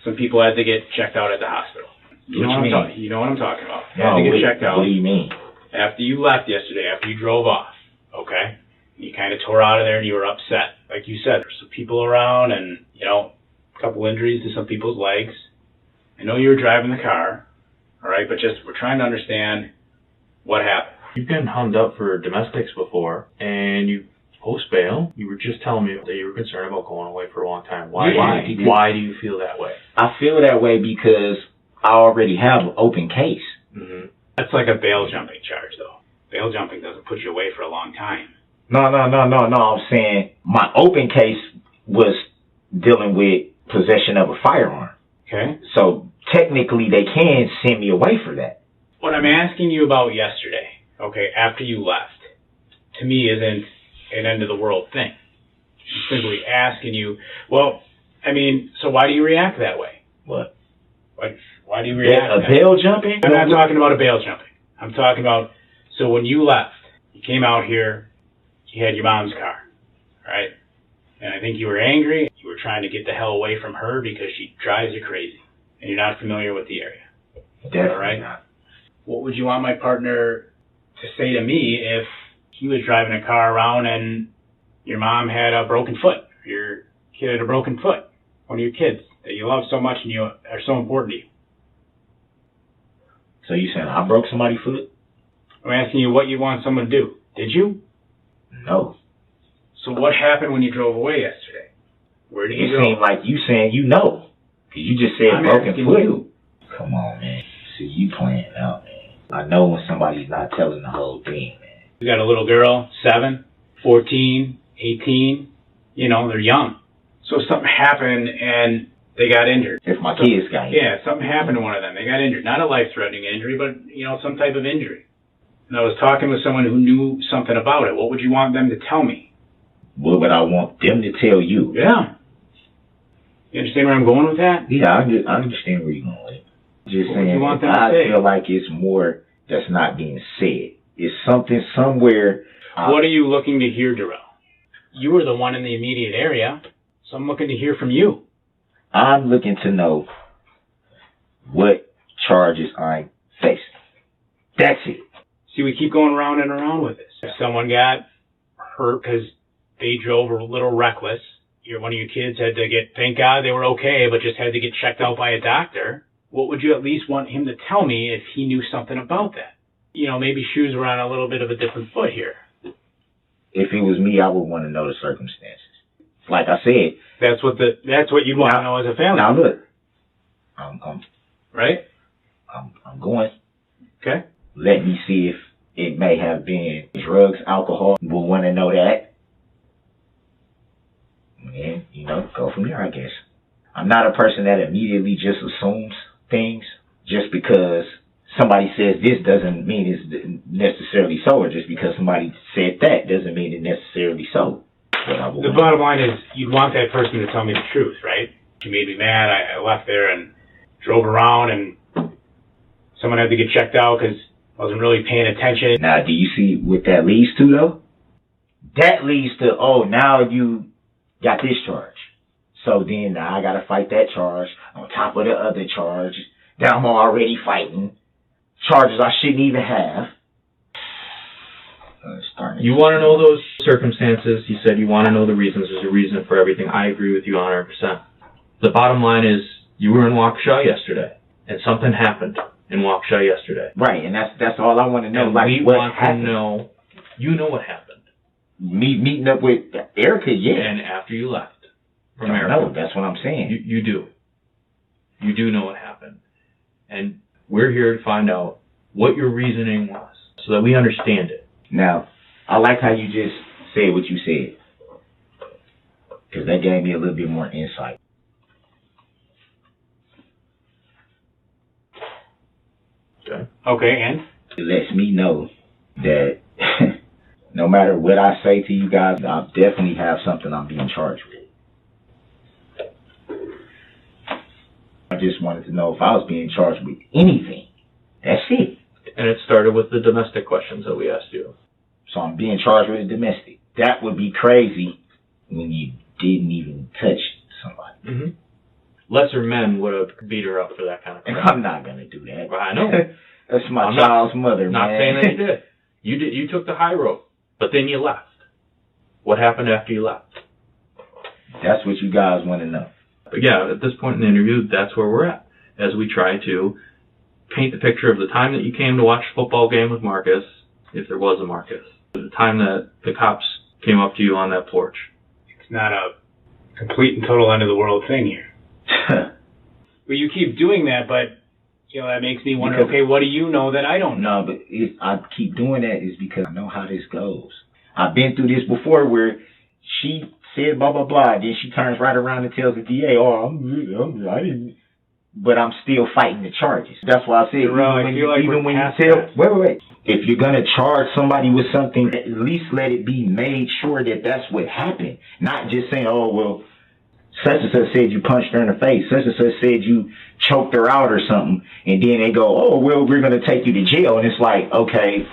some people had to get checked out at the hospital. You know what I'm talking about. They had to get checked out. What do you mean? After you left yesterday, after you drove off, okay? You kind of tore out of there and you were upset. Like you said, there's some people around and, a couple injuries to some people's legs. I know you were driving the car, all right? But we're trying to understand what happened. You've been hung up for domestics before, and you post bail. You were just telling me that you were concerned about going away for a long time. Why do you feel that way? I feel that way because I already have an open case. Mm-hmm. That's like a bail jumping charge, though. Bail jumping doesn't put you away for a long time. No. I'm saying my open case was dealing with possession of a firearm. Okay. So technically they can send me away for that. What I'm asking you about yesterday, okay, after you left, to me isn't an end of the world thing. I'm simply asking you, so why do you react that way? What? Why do you react that way? A bail jumping? I'm not talking about a bail jumping. I'm talking about, so when you left, you came out here, you had your mom's car, right? And I think you were angry. You were trying to get the hell away from her because she drives you crazy. And you're not familiar with the area. Definitely all right? not. What would you want my partner to say to me if he was driving a car around and your mom had a broken foot? Or your kid had a broken foot? One of your kids that you love so much and you are so important to you. So you saying I broke somebody's foot? I'm asking you what you want someone to do. Did you? No. So what happened when you drove away yesterday? Where did you go? It seemed like you saying you know. Because you just said I'm broken asking foot. you. Come on, man. See, you playing out, man. I know when somebody's not telling the whole thing, man. You got a little girl, 7, 14, 18. They're young. So something happened and they got injured. If my kids got injured. Yeah, something happened to one of them. They got injured. Not a life-threatening injury, but, some type of injury. And I was talking with someone who knew something about it. What would you want them to tell me? What would I want them to tell you? Yeah. You understand where I'm going with that? Yeah, I understand where you're going with it. Just What saying, do you want them to I say? feel like it's more that's not being said. It's something somewhere. What are you looking to hear, Darrell? You were the one in the immediate area, so I'm looking to hear from you. I'm looking to know what charges I'm facing. That's it. See, we keep going around and around with this. If someone got hurt because they drove a little reckless, one of your kids had to thank God they were okay, but just had to get checked out by a doctor, what would you at least want him to tell me if he knew something about that? Maybe shoes were on a little bit of a different foot here. If it was me, I would want to know the circumstances. Like I said. That's what you'd want to know as a family. Now look, I'm right? I'm going. Okay. Let me see if it may have been drugs, alcohol. We'll want to know that. And, go from there, I guess. I'm not a person that immediately just assumes things just because somebody says this doesn't mean it's necessarily so, or just because somebody said that doesn't mean it's necessarily so. The bottom line is you'd want that person to tell me the truth, right? You made me mad. I left there and drove around and someone had to get checked out because I wasn't really paying attention. Now, do you see what that leads to, though? That leads to, now you got this charge. So then I got to fight that charge on top of the other charge that I'm already fighting. Charges I shouldn't even have. You want to know those circumstances. You said you want to know the reasons. There's a reason for everything. I agree with you 100%. The bottom line is you were in Waukesha yesterday, and something happened in Waukesha yesterday. Right, and that's all I want to know. And like, we what want happened? to know, what happened. Meeting up with Erica, yeah. And after you left from I Erica. know, that's what I'm saying. You do. You do know what happened. And we're here to find out what your reasoning was so that we understand it. Now, I like how you just said what you said. Because that gave me a little bit more insight. Okay, and? It lets me know that no matter what I say to you guys, I definitely have something I'm being charged with. I just wanted to know if I was being charged with anything. That's it. And it started with the domestic questions that we asked you. So I'm being charged with a domestic. That would be crazy when you didn't even touch somebody. Mm-hmm. Lesser men would have beat her up for that kind of crap. I'm not going to do that. Well, I know. That's my I'm child's mother, Not man. saying that you did. You did. You took the high road, but then you left. What happened after you left? That's what you guys want to know. But yeah, at this point in the interview, that's where we're at. As we try to paint the picture of the time that you came to watch a football game with Marcus, if there was a Marcus. The time that the cops came up to you on that porch. It's not a complete and total end of the world thing here. Well, you keep doing that, but that makes me wonder. Okay, what do you know that I don't know? No, but I keep doing that is because I know how this goes. I've been through this before where she said blah blah blah, then she turns right around and tells the DA, "Oh, I didn't," but I'm still fighting the charges. That's why I said even when you tell, wait. If you're gonna charge somebody with something, at least let it be made sure that that's what happened. Not just saying, "Oh well, such and such said you punched her in the face. Such and such said you choked her out or something," and then they go, "Oh well, we're gonna take you to jail," and it's like, okay,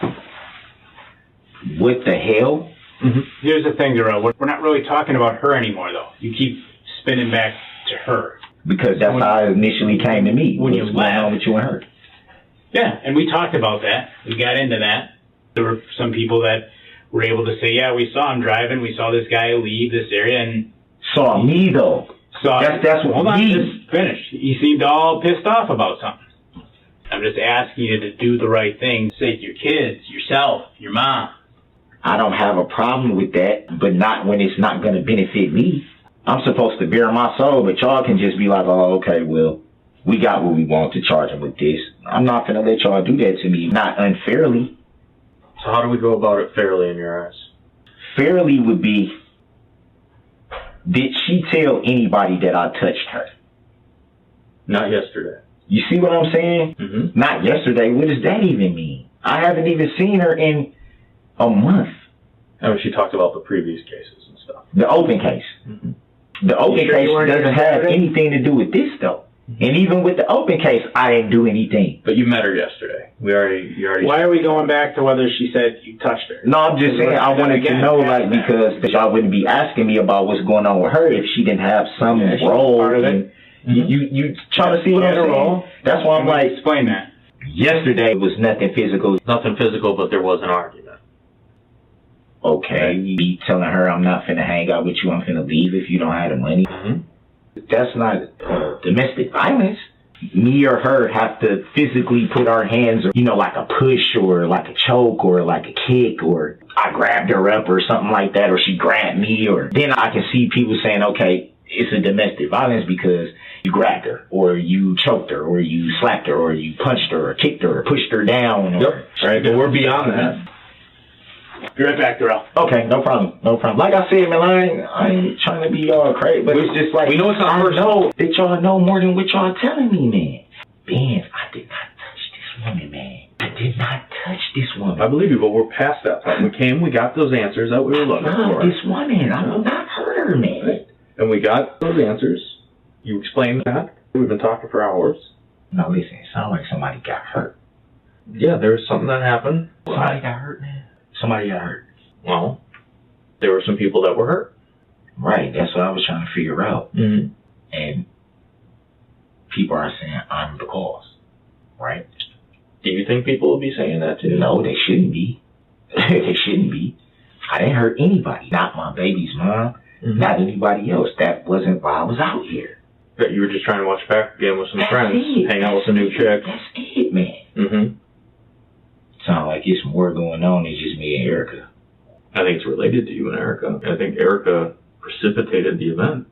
what the hell? Mm-hmm. Here's the thing, Darrell. We're not really talking about her anymore, though. You keep spinning back to her. Because that's how it initially came to me. When you What's going on left. with you and her? Yeah, and we talked about that. We got into that. There were some people that were able to say, yeah, we saw him driving. We saw this guy leave this area and Saw me, though. That's what hold on, me. just finish. He seemed all pissed off about something. I'm just asking you to do the right thing. Save your kids, yourself, your mom. I don't have a problem with that, but not when it's not going to benefit me. I'm supposed to bear my soul, but y'all can just be like, oh, okay, well, we got what we want to charge him with this. I'm not going to let y'all do that to me, not unfairly. So how do we go about it fairly in your eyes? Fairly would be, did she tell anybody that I touched her? Not yesterday. You see what I'm saying? Mm-hmm. Not yesterday. What does that even mean? I haven't even seen her in a month. I mean, she talked about the previous cases and stuff. The open case. Mm-hmm. The open You sure case you weren't doesn't here have Saturday? anything to do with this, though. Mm-hmm. And even with the open case, I didn't do anything. But you met her yesterday. You already. Why are we going back to whether she said you touched her? No, I'm just saying I wanted to know, like, because y'all wouldn't be asking me about what's going on with her if she didn't have some Yeah, she's role. part of it. And you trying to see what I'm saying? Role. That's why I'm like, Explain that. yesterday was nothing physical. Nothing physical, but there was an argument. Okay, me telling her I'm not finna hang out with you, I'm finna leave if you don't have the money. Mm-hmm. That's not domestic violence. Me or her have to physically put our hands, like a push or like a choke or like a kick, or I grabbed her up or something like that, or she grabbed me, or then I can see people saying, okay, it's a domestic violence because you grabbed her or you choked her or you slapped her or you punched her or kicked her or pushed her down. Or, Yep. Right, but we're beyond that. Be right back, Darrell. Okay, no problem. Like I said, man, I ain't trying to be all crazy, but it's just like, we know it's not I personal. know that y'all know more than what y'all telling me, man. Ben, I did not touch this woman, man. I did not touch this woman. I believe you, but we're past that point. We came, we got those answers that we were looking for. This woman, I will not hurt her, man. Right. And we got those answers. You explained that. We've been talking for hours. No, listen, it sounds like somebody got hurt. Yeah, there was something that happened. Somebody got hurt, man. Somebody got hurt. Well, there were some people that were hurt. Right, that's what I was trying to figure out. Mm-hmm. And people are saying I'm the cause, right? Do you think people will be saying that too? No, they shouldn't be. They shouldn't be. I didn't hurt anybody. Not my baby's mom. Mm-hmm. Not anybody else. That wasn't why I was out here. That you were just trying to watch a back game with some That's friends, it. hang out with some new chicks. That's it, man. Mm-hmm. Sound like it's more going on than just me and Erica. I think it's related to you and Erica. I think Erica precipitated the event.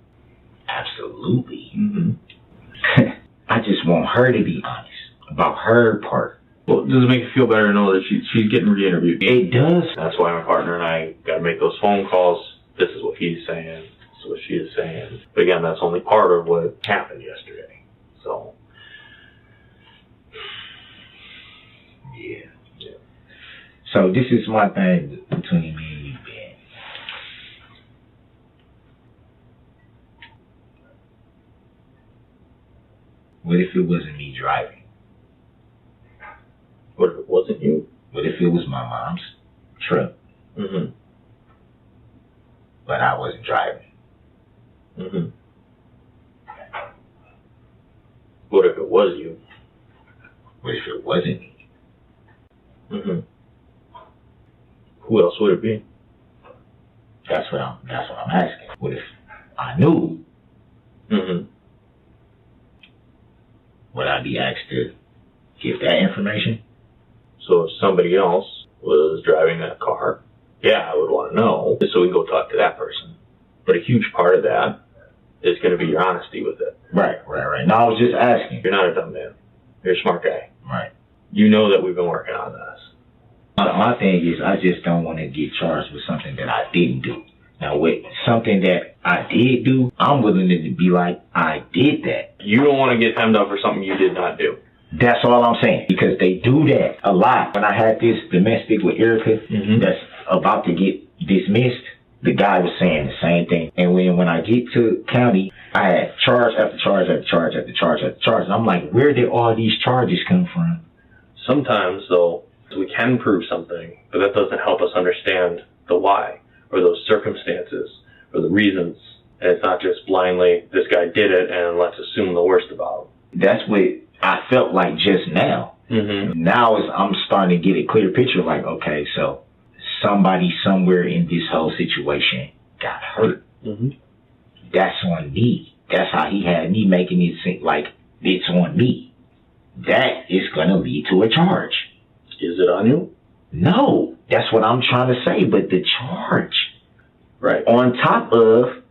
Absolutely. Mm-hmm. I just want her to be honest about her part. Well, does it make you feel better to know that she's getting re-interviewed? It does. That's why my partner and I got to make those phone calls. This is what he's saying. This is what she is saying. But again, that's only part of what happened yesterday. So, Yeah. So this is my thing between me and you, man. What if it wasn't me driving? What if it wasn't you? What if it was my mom's truck, Mm-hmm. but I wasn't driving? Mm-hmm. What if it was you? What if it wasn't me? Mm-hmm. Who else would it be? That's what I'm asking. What if I knew? Mm-hmm. Would I be asked to give that information? So if somebody else was driving that car, yeah, I would want to know, so we can go talk to that person. But a huge part of that is going to be your honesty with it. Right. No, I was just asking. You're not a dumb man. You're a smart guy. Right. You know that we've been working on this. My thing is, I just don't want to get charged with something that I didn't do. Now, with something that I did do, I'm willing to be like, I did that. You don't want to get hemmed up for something you did not do. That's all I'm saying. Because they do that a lot. When I had this domestic with Erica that's about to get dismissed, the guy was saying the same thing. And when I get to county, I had charge after charge after charge after charge after charge. And I'm like, where did all these charges come from? Sometimes, though, we can prove something, but that doesn't help us understand the why, or those circumstances, or the reasons. And it's not just blindly, this guy did it, and let's assume the worst about him. That's what I felt like just now. Mm-hmm. Now I'm starting to get a clear picture, like, okay, so somebody somewhere in this whole situation got hurt. Mm-hmm. That's on me. That's how he had me making it seem like it's on me. That is going to lead to a charge. Is it on you? No, that's what I'm trying to say, but the charge. Right. On top of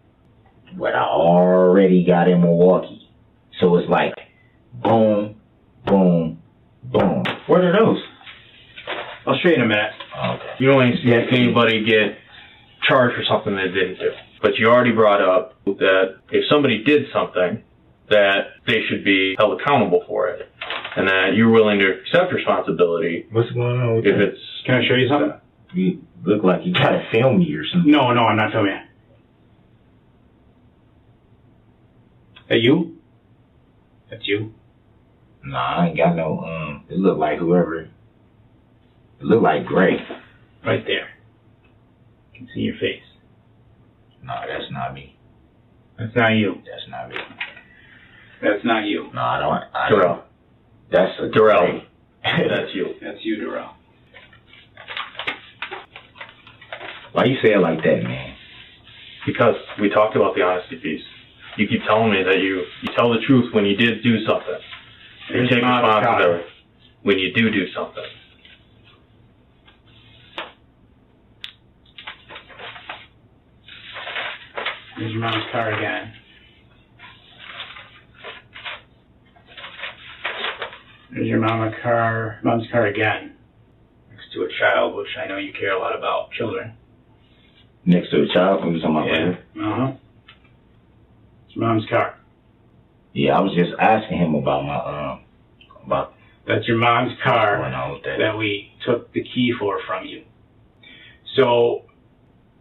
what I already got in Milwaukee. So it's like, boom, boom, boom. What are those? I'll show you in a minute. Okay. You don't see anybody get charged for something they didn't do. But you already brought up that if somebody did something, that they should be held accountable for it. And that you're willing to accept responsibility. What's going on with if that? it's... Can I show you something? You look like you gotta film me or something. No, I'm not filming you. That you? That's you? Nah, I ain't got no, it look like whoever. It look like Gray. Right there. You can see your face. Nah, that's not me. That's not you. That's not me. That's not you. Nah, I Darrell. don't. That's a Darrell. That's you. That's you, Darrell. Why you say it like that, man? Because we talked about the honesty piece. You keep telling me that you tell the truth when you did do something. And you take responsibility when you do something. There's your mom's car again. There's your mom's car again. Next to a child, which I know you care a lot about, children. Next to a child? What are you talking about? Yeah. Uh-huh. It's your mom's car. Yeah, I was just asking him about about That's your mom's car what's going on with that. that we took the key from you. So,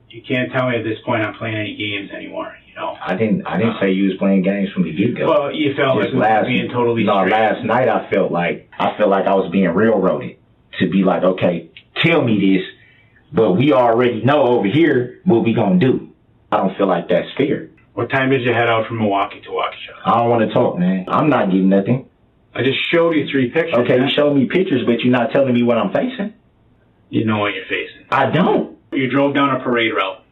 you can't tell me at this point I'm playing any games anymore, you know? I didn't say you was playing games from the get-go. Well, you felt like we were being totally straight. last night I felt like I was being railroaded to be like, okay, tell me this, but we already know over here what we gonna do. I don't feel like that's fair. What time did you head out from Milwaukee to Waukesha? I don't want to talk, man. I'm not getting nothing. I just showed you 3 pictures. Okay, man. you showed me pictures, but you're not telling me what I'm facing. You know what you're facing. I don't. You drove down a parade route.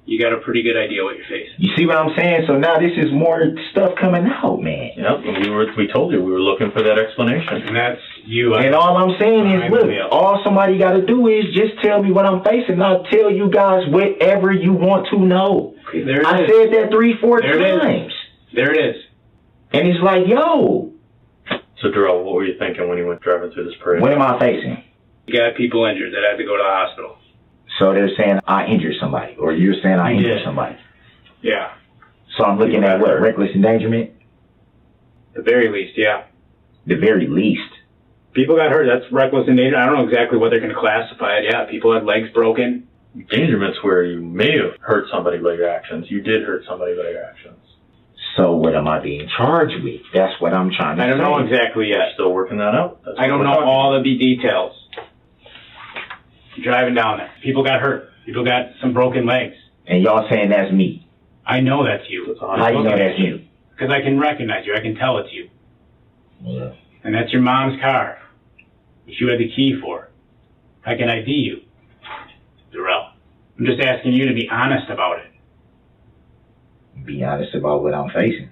You got a pretty good idea what you're facing. You see what I'm saying? So now this is more stuff coming out, man. Yep, and we told you we were looking for that explanation. And that's you. And all I'm saying is, look, all somebody got to do is just tell me what I'm facing. I'll tell you guys whatever you want to know. Okay, there it I is. said that 3-4 There it times. There it is. And it's like, yo, So, Darrell, what were you thinking when you went driving through this parade? what am I facing? You got people injured that had to go to the hospital. So they're saying I injured somebody, or you're saying I You injured did. somebody. Yeah. So I'm looking at what? Reckless endangerment? At the very least, yeah. The very least. People got hurt. That's reckless endangerment. I don't know exactly what they're going to classify it. Yeah, people had legs broken. Endangerment's where you may have hurt somebody by your actions. You did hurt somebody by your actions. So what am I being charged with? That's what I'm trying to say. I don't know exactly yet. Still working that out. That's I don't know all of the details. Driving down there. People got hurt. People got some broken legs. And y'all saying that's me. I know that's you. How you know that's you? Because I can recognize you. I can tell it's you. Yeah. And that's your mom's car, which you had the key for. I can ID you, Darrell. I'm just asking you to be honest about it. Be honest about what I'm facing.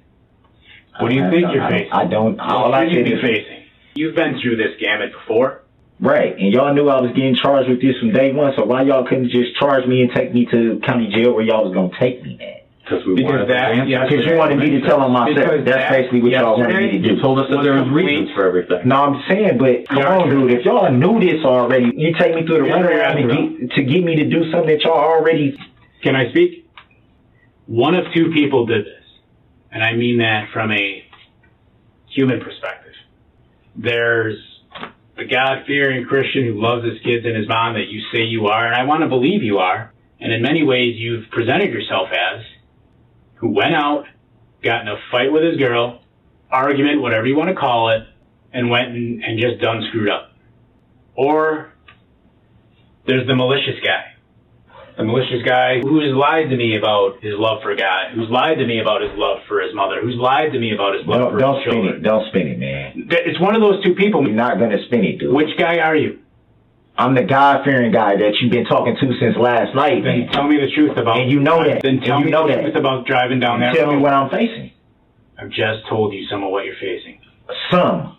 What do you think you're facing? I don't. All I should you said be is facing? You've been through this gamut before. right, and y'all knew I was getting charged with this from day one. So why y'all couldn't just charge me and take me to county jail where y'all was gonna take me, man? Because Because you wanted me to tell on myself. That's basically what y'all wanted me to do. You told us that there was reasons for everything. No, I'm saying, but come on, dude. If y'all knew this already, you take me through the runaround to get me to do something that y'all already. Can I speak? One of two people did this, and I mean that from a human perspective. There's the God-fearing Christian who loves his kids and his mom that you say you are, and I want to believe you are, and in many ways you've presented yourself as, who went out, got in a fight with his girl, argument, whatever you want to call it, and went and just done screwed up. Or there's the malicious guy. The malicious guy who has lied to me about his love for God, who's lied to me about his love for his mother, who's lied to me about his love for his children. Don't spin it, man. It's one of those two people. You're not gonna spin it, dude. Which guy are you? I'm the God-fearing guy that you've been talking to since last night, Then man. tell me the truth about. And you know that. Then tell And me you know the that. truth about driving down that Tell me road. what I'm facing. I've just told you some of what you're facing. Some.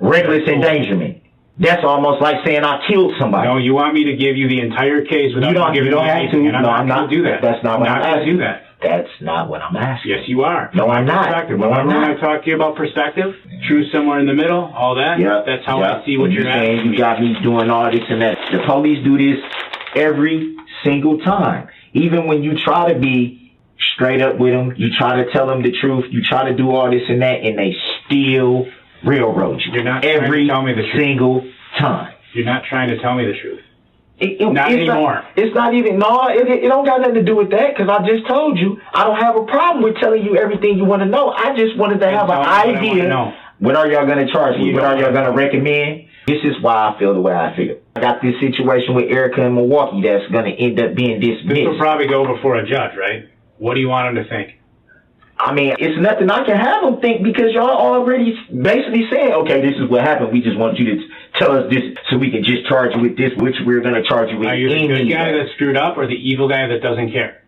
Reckless endangerment. That's almost like saying I killed somebody. No, you want me to give you the entire case without You don't have to. and I'm No, not I'm going not. to do that. That's not what I'm going to asking. do that. That's not what I'm asking. Yes, you are. No, I'm not. Perspective. No, I'm Remember when not. I talked to you about perspective? Truth somewhere in the middle, all that? Yeah. That's how I see what And you're saying asking you me. got me doing all this and that. The police do this every single time. Even when you try to be straight up with them, you try to tell them the truth, you try to do all this and that, and they still railroad you. You're not trying to every tell me the truth. single time. You're not trying to tell me the truth. Not anymore. It's not even, it don't got nothing to do with that, because I just told you, I don't have a problem with telling you everything you want to know. I just wanted to have an idea. What are y'all going to charge me? What are y'all going to recommend? This is why I feel the way I feel. I got this situation with Erica in Milwaukee that's going to end up being dismissed. This will probably go before a judge, right? What do you want him to think? I mean, it's nothing I can have them think, because y'all already basically saying, okay, this is what happened. We just want you to tell us this so we can just charge you with this, which we're going to charge you with. Are you the good guy that's screwed up or the evil guy that doesn't care?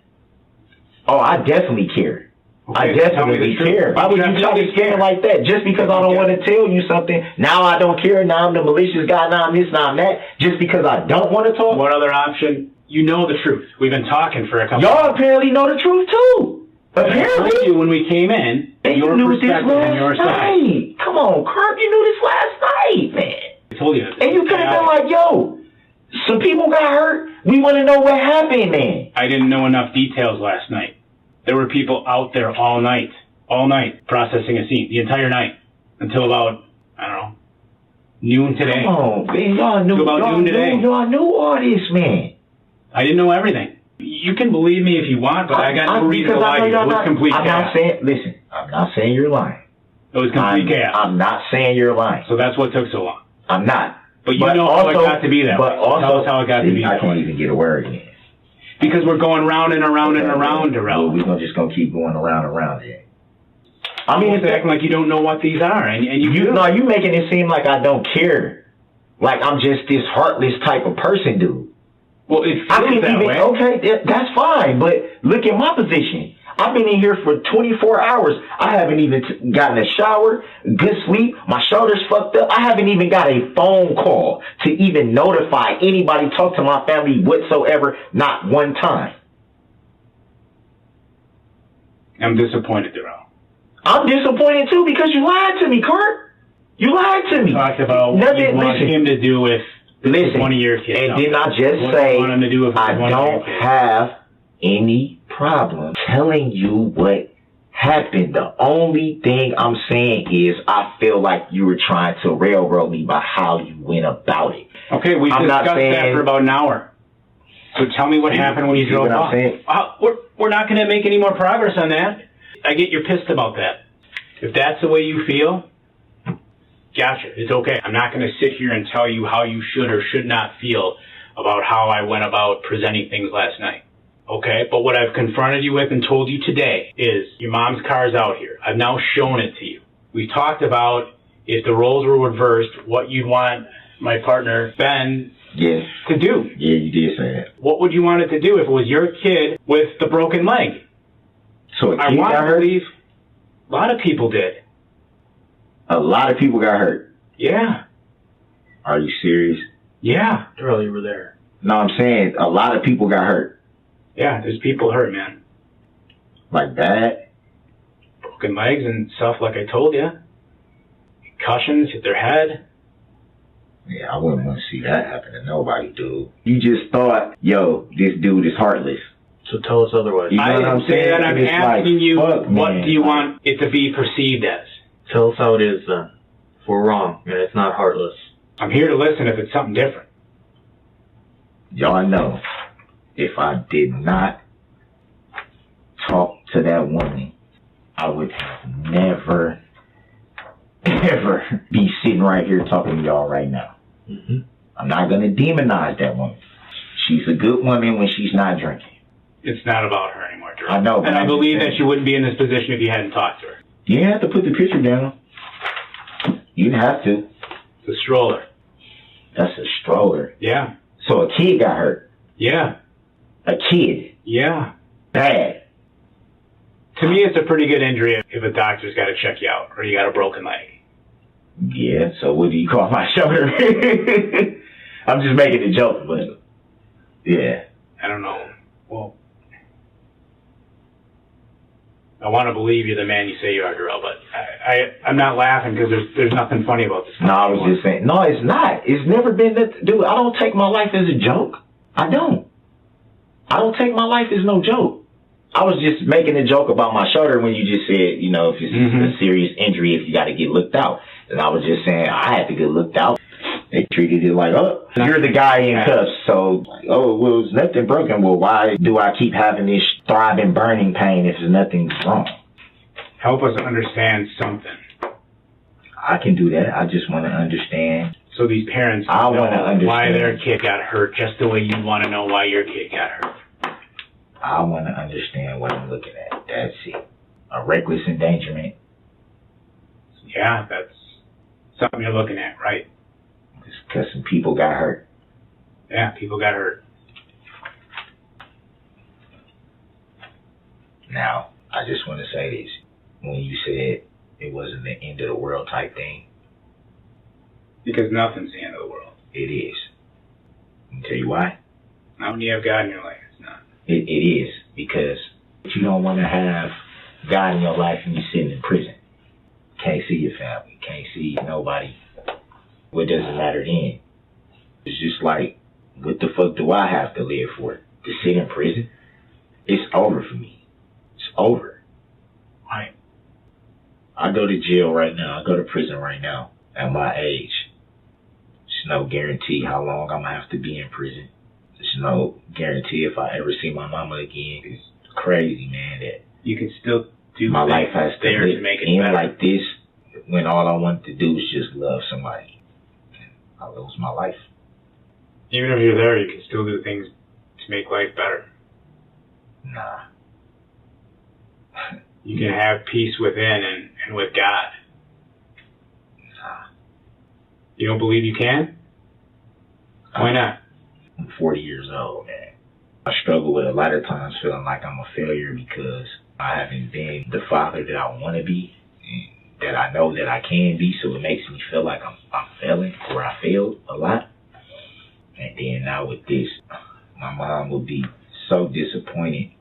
Oh, I definitely care. I Okay, tell me definitely the truth. care. Why would you try to scare like that? Just because I don't want to tell you something, now I don't care, now I'm the malicious guy, now I'm this, now I'm that, just because I don't want to talk? What other option? You know the truth. We've been talking for a couple Y'all apparently know the truth too. I told Apparently. you when we came in, And your you knew this perspective and your last side. night. Come on, Kirk, you knew this last night, man. I told you that. And you could have been like, yo, some people got hurt. We want to know what happened, man. I didn't know enough details last night. There were people out there all night, processing a scene, the entire night, until about, I don't know, noon today. Come on, man. Y'all knew all this, man. I didn't know everything. You can believe me if you want, but I got no reason to lie to you. It was complete I'm chaos. not saying, listen, I'm not saying you're lying. It was complete chaos. I'm not saying you're lying. So that's what took so long. I'm not. But you know how it got to be that way. Tell us how it got to be I that can't way. even get a word in. Because we're going round and around and around, Darrell. We're just going to keep going around and around here. I mean, it's acting like you don't know what these are, and you do. No, you making it seem like I don't care. Like I'm just this heartless type of person, dude. Well, it I feels couldn't that even, way. okay, that's fine, but look at my position. I've been in here for 24 hours. I haven't even gotten a shower, good sleep, my shoulder's fucked up. I haven't even got a phone call to even notify anybody, talk to my family whatsoever, not one time. I'm disappointed, Darrell. I'm disappointed too because you lied to me, Kurt. You lied to me. Talked about what you want him to do with one of your kids. And did not just say, I don't have any problem telling you what happened. The only thing I'm saying is I feel like you were trying to railroad me by how you went about it. Okay, we I'm not discussed that saying- for about an hour. So tell me what happened when you See drove what I'm off. saying? We're not going to make any more progress on that. I get you're pissed about that. If that's the way you feel, gotcha. It's okay. I'm not going to sit here and tell you how you should or should not feel about how I went about presenting things last night. Okay? But what I've confronted you with and told you today is your mom's car's out here. I've now shown it to you. We talked about if the roles were reversed, what you'd want my partner, Ben, Yes. to do. Yeah, you did say that. What would you want it to do if it was your kid with the broken leg? So a I kid want got to hurt? believe a lot of people did. A lot of people got hurt. Yeah. Are you serious? Yeah. Darrell, you were there. No, I'm saying a lot of people got hurt. Yeah, there's people hurt, man. Like bad? Broken legs and stuff like I told you. Concussions, hit their head. Yeah, I wouldn't want to see that happen to nobody, dude. You just thought, yo, this dude is heartless. So tell us otherwise. You know I what I'm didn't say saying? that. I'm It's asking like, you, fuck, what man. do you want it to be perceived as? Tell us how it is then. If we're wrong and it's not heartless. I'm here to listen if it's something different. Y'all know, if I did not talk to that woman, I would never, ever be sitting right here talking to y'all right now. Mm-hmm. I'm not going to demonize that woman. She's a good woman when she's not drinking. It's not about her anymore, Drew. I know, but And I I'm believe just that saying. you wouldn't be in this position if you hadn't talked to her. You didn't have to put the picture down. You didn't have to. It's a stroller. That's a stroller. Yeah. So a kid got hurt. Yeah. A kid. Yeah. Bad. To me, it's a pretty good injury if a doctor's got to check you out or you got a broken leg. Yeah, so what do you call my shoulder? I'm just making a joke, but yeah. I don't know. Well, I want to believe you're the man you say you are, Darrell, but I'm not laughing because there's nothing funny about this. No, I was just saying. No, it's not. It's never been that. Dude, I don't take my life as a joke. I don't take my life as no joke. I was just making a joke about my shoulder when you just said, you know, if it's a serious injury, if you got to get looked out. And I was just saying I had to get looked out. They treated it like, oh, you're the guy in cuffs. So, oh, well, it's nothing broken. Well, why do I keep having this throbbing, burning pain if there's nothing wrong? Help us understand something. I can do that. I just want to understand. So these parents I know wanna understand. why their kid got hurt just the way you want to know why your kid got hurt. I want to understand what I'm looking at. That's it. A reckless endangerment. Yeah, that's something you're looking at, right? Because some people got hurt. Yeah, people got hurt. Now, I just want to say this. When you said it wasn't the end of the world type thing, Because nothing's the end of the world. it is. Let me tell you why. Not when you have God in your life. It's not. It is. Because you don't want to have God in your life and you're sitting in prison. Can't see your family. Can't see nobody. What does it matter then? It's just like, what the fuck do I have to live for? To sit in prison? It's over for me. It's over. Right. I go to jail right now. I go to prison right now at my age. There's no guarantee how long I'm going to have to be in prison. There's no guarantee if I ever see my mama again. It's crazy, man, that You can still do my life things has to there live to make it in better. like this when all I want to do is just love somebody. I lose my life. Even if you're there, you can still do things to make life better. Nah. You can have peace within and with God. Nah. You don't believe you can? Why not? I'm 40 years old, man. I struggle with a lot of times feeling like I'm a failure because I haven't been the father that I want to be, and that I know that I can be, so it makes me feel like I'm failing, or I failed a lot. And then now with this, my mom will be so disappointed.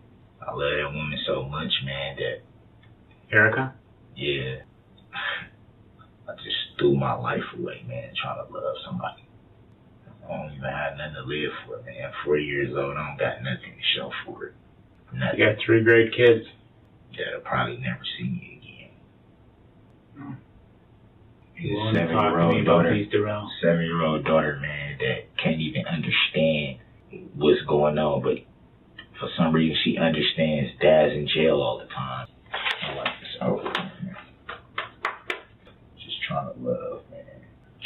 I love that woman so much, man, that, Erica? yeah, I just threw my life away, man, trying to love somebody. I don't even have nothing to live for, man. I'm 40 years old. I don't got nothing to show for it. Nothing. You got 3 great kids. that'll probably never see me again. His Well, talk to me 7-year-old about daughter, these, Darrell. 7-year-old daughter, man, that can't even understand what's going on, but for some reason she understands dad's in jail all the time. I'm like, it's over, man. Just trying to love, man.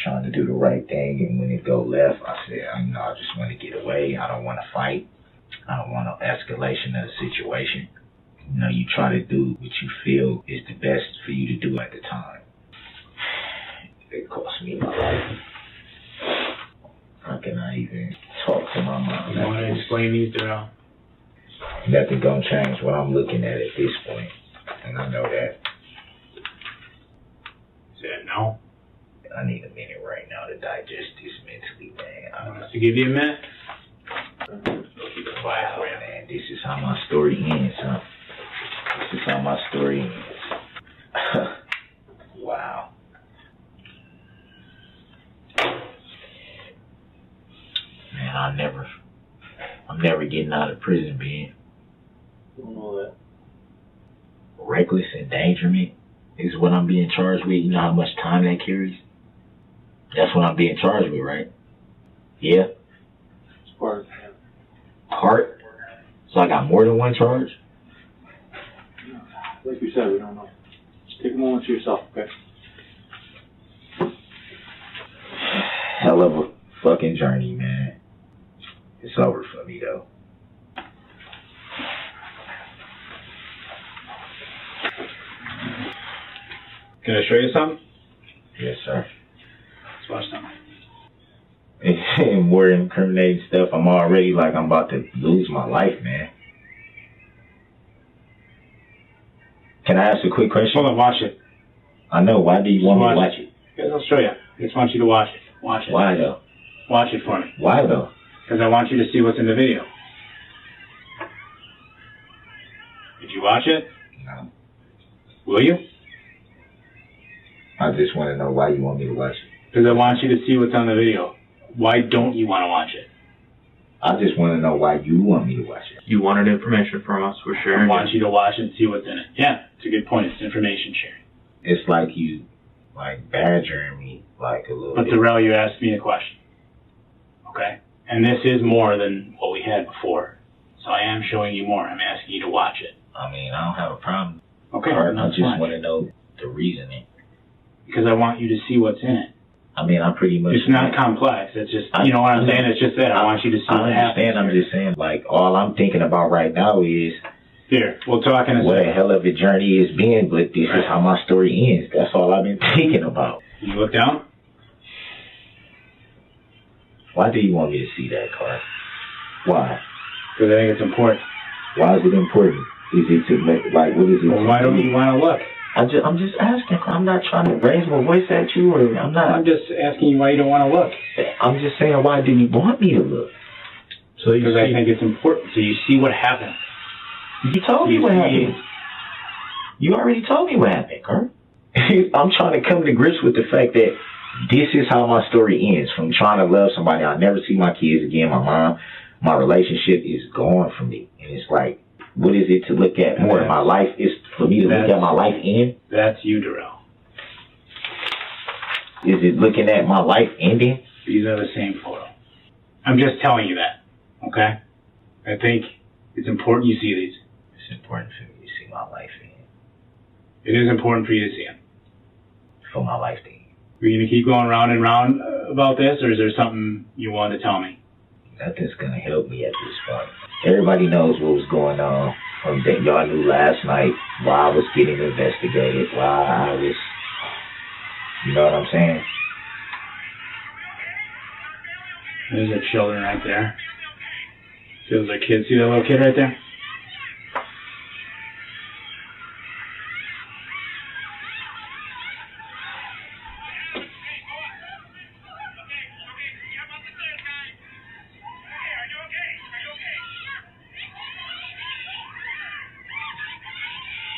Trying to do the right thing, and when it go left, I said, I just want to get away. I don't want to fight. I don't want no escalation of the situation. You try to do what you feel is the best for you to do at the time. It cost me my life. How can I even talk to my mom? You want to explain these, Darrell? Nothing gonna change what I'm looking at this point, and I know that. Said no. I need a minute right now to digest this mentally, man. I want us to give you a minute. Wow, man, this is how my story ends, huh? This is how my story ends. Wow. Man, I'm never getting out of prison, Ben. Don't know that. Reckless endangerment is what I'm being charged with. You know how much time that carries? That's what I'm being charged with, right? Yeah? It's part of Part? So I got more than one charge? like you said, we don't know. Just take a moment to yourself, okay? Hell of a fucking journey, man. It's over for me, though. Can I show you something? Yes, sir. Let's watch something. And more incriminating stuff. I'm already like I'm about to lose my life, man. Can I ask a quick question? Hold on, watch it. I know. Why do you want me to watch it? Yes, I'll show you. I just want you to watch it. Watch it. Why though? Watch it for me. Why though? Because I want you to see what's in the video. Did you watch it? No. Will you? I just want to know why you want me to watch it. Because I want you to see what's on the video. Why don't you want to watch it? I just want to know why you want me to watch it. You wanted information from us, we're I sharing. want you to watch it and see what's in it. Yeah, it's a good point. It's information sharing. It's like you, like, badgering me, like, a little But bit. Darrell, you asked me a question. Okay? And this is more than what we had before. So I am showing you more. I'm asking you to watch it. I mean, I don't have a problem. Okay, I then that's just fine. want to know the reasoning. Because I want you to see what's in it. I mean, I pretty much... It's not complex. It's just, you know what I'm saying? It's just that. I want you to see I what understand. happens. I'm just saying, like, all I'm thinking about right now is Here, we'll talk in a what a second. hell of a journey it's been, but this is how my story ends. That's all I've been thinking about. You look down? Why do you want me to see that card? Why? Because I think it's important. Why is it important? Is it to make, like, what is it? Well, why don't you want to look? I'm just asking. I'm not trying to raise my voice at you, or I'm not. I'm just asking you why you don't want to look. I'm just saying, why do you want me to look? So you Because I see, think it's important. So you see what happened. you told me You what see- happened. You already told me what happened, Kurt. I'm trying to come to grips with the fact that this is how my story ends. From trying to love somebody, I'll never see my kids again. My mom, my relationship is gone from me, and it's like, what is it to look at more? My life is for me to look at my life end. That's you, Darrell. Is it looking at my life ending? These are the same photo. I'm just telling you that, okay? I think it's important you see these. It's important for me to see my life end. It is important for you to see them. For my life to end. Are you going to keep going round and round about this, or is there something you want to tell me? Nothing's gonna help me at this point. Everybody knows what was going on. That y'all knew last night why I was getting investigated, why I was, you know what I'm saying? There's their children right there. See those are kids? See that little kid right there?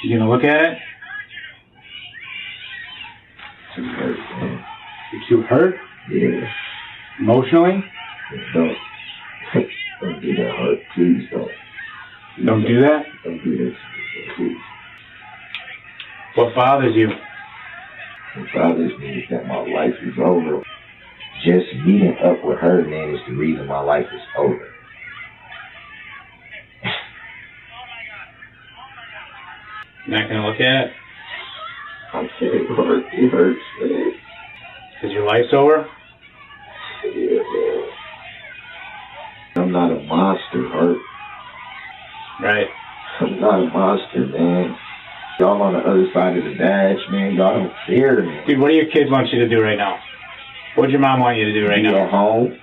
You gonna look at it? Too hurt, man. You're too hurt? Yeah. Emotionally? Don't do that hurt, please don't. Don't do that? Don't do this, please. What bothers you? What bothers me is that my life is over. Just meeting up with her, man, is the reason my life is over. Not gonna look at it? I can't work. It hurts, man. Because your life's over? Yeah, man. I'm not a monster, Hurt. Right. I'm not a monster, man. Y'all on the other side of the dash, man. Y'all don't care, man. Dude, what do your kids want you to do right now? What'd your mom want you to do right Be now? at home.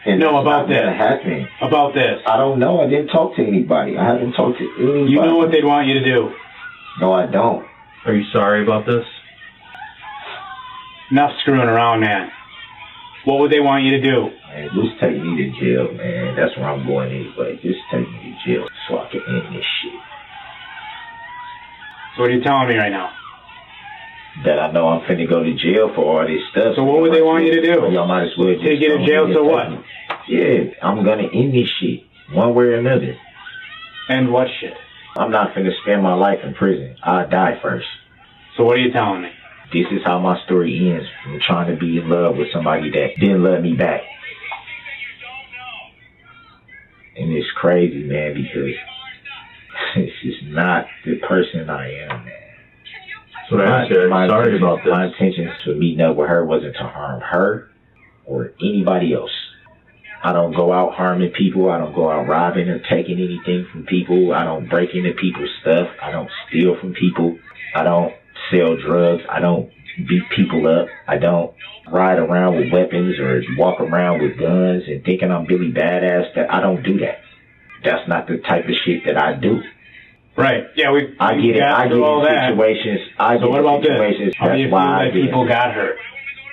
And No, that's about not gonna this. happen. About this. I don't know. I didn't talk to anybody. I haven't talked to anybody. You know what they'd want you to do. No, I don't. Are you sorry about this? Enough screwing around, man. What would they want you to do? Man, just take me to jail, man. That's where I'm going anyway. Just take me to jail so I can end this shit. So what are you telling me right now? That I know I'm finna go to jail for all this stuff. So what would they want you to do? Y'all might as well just To get in jail, so what? Yeah, I'm gonna end this shit one way or another. And what shit? I'm not finna spend my life in prison. I'll die first. So what are you telling me? This is how my story ends, from trying to be in love with somebody that didn't love me back. And it's crazy, man, because it's just not the person I am, man. That's what I said. Sorry about this. My intentions to meeting up with her wasn't to harm her or anybody else. I don't go out harming people. I don't go out robbing or taking anything from people. I don't break into people's stuff. I don't steal from people. I don't sell drugs. I don't beat people up. I don't ride around with weapons or walk around with guns and thinking I'm Billy Badass. That I don't do that. That's not the type of shit that I do. Right. Yeah, I get it. I get all in that. situations. So what about this? How do you feel that people got hurt?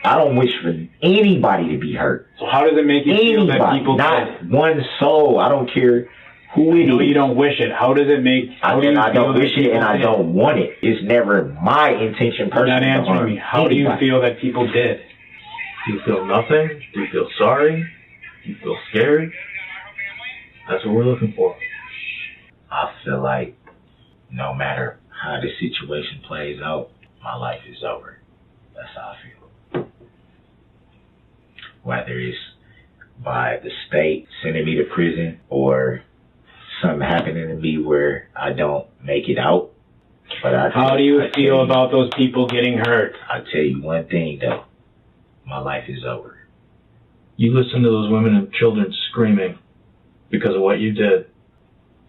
I don't wish for anybody to be hurt. So how does it make you feel that people not did? one soul. I don't care who it No, is. you don't wish it. How does it make? I don't wish it, and I don't want it. It's never my intention You're personally. not answering me. How do you feel that people did? Do you feel nothing? Do you feel sorry? Do you feel scared? That's what we're looking for. I feel like no matter how the situation plays out, my life is over. That's how I feel. Whether it's by the state sending me to prison or something happening to me where I don't make it out. But how do you feel about those people getting hurt? I'll tell you one thing though. My life is over. You listen to those women and children screaming because of what you did,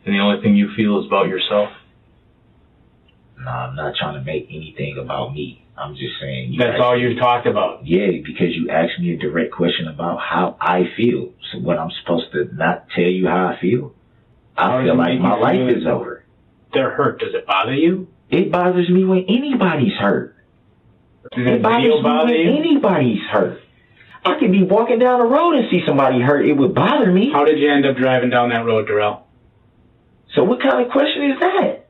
and the only thing you feel is about yourself? No, I'm not trying to make anything about me. I'm just saying. That's all you talked about. Yeah, because you asked me a direct question about how I feel. So what, I'm supposed to not tell you how I feel? I feel like my life is over. They're hurt. Does it bother you? It bothers me when anybody's hurt. It bothers me when anybody's hurt. I could be walking down the road and see somebody hurt. It would bother me. How did you end up driving down that road, Darrell? So what kind of question is that?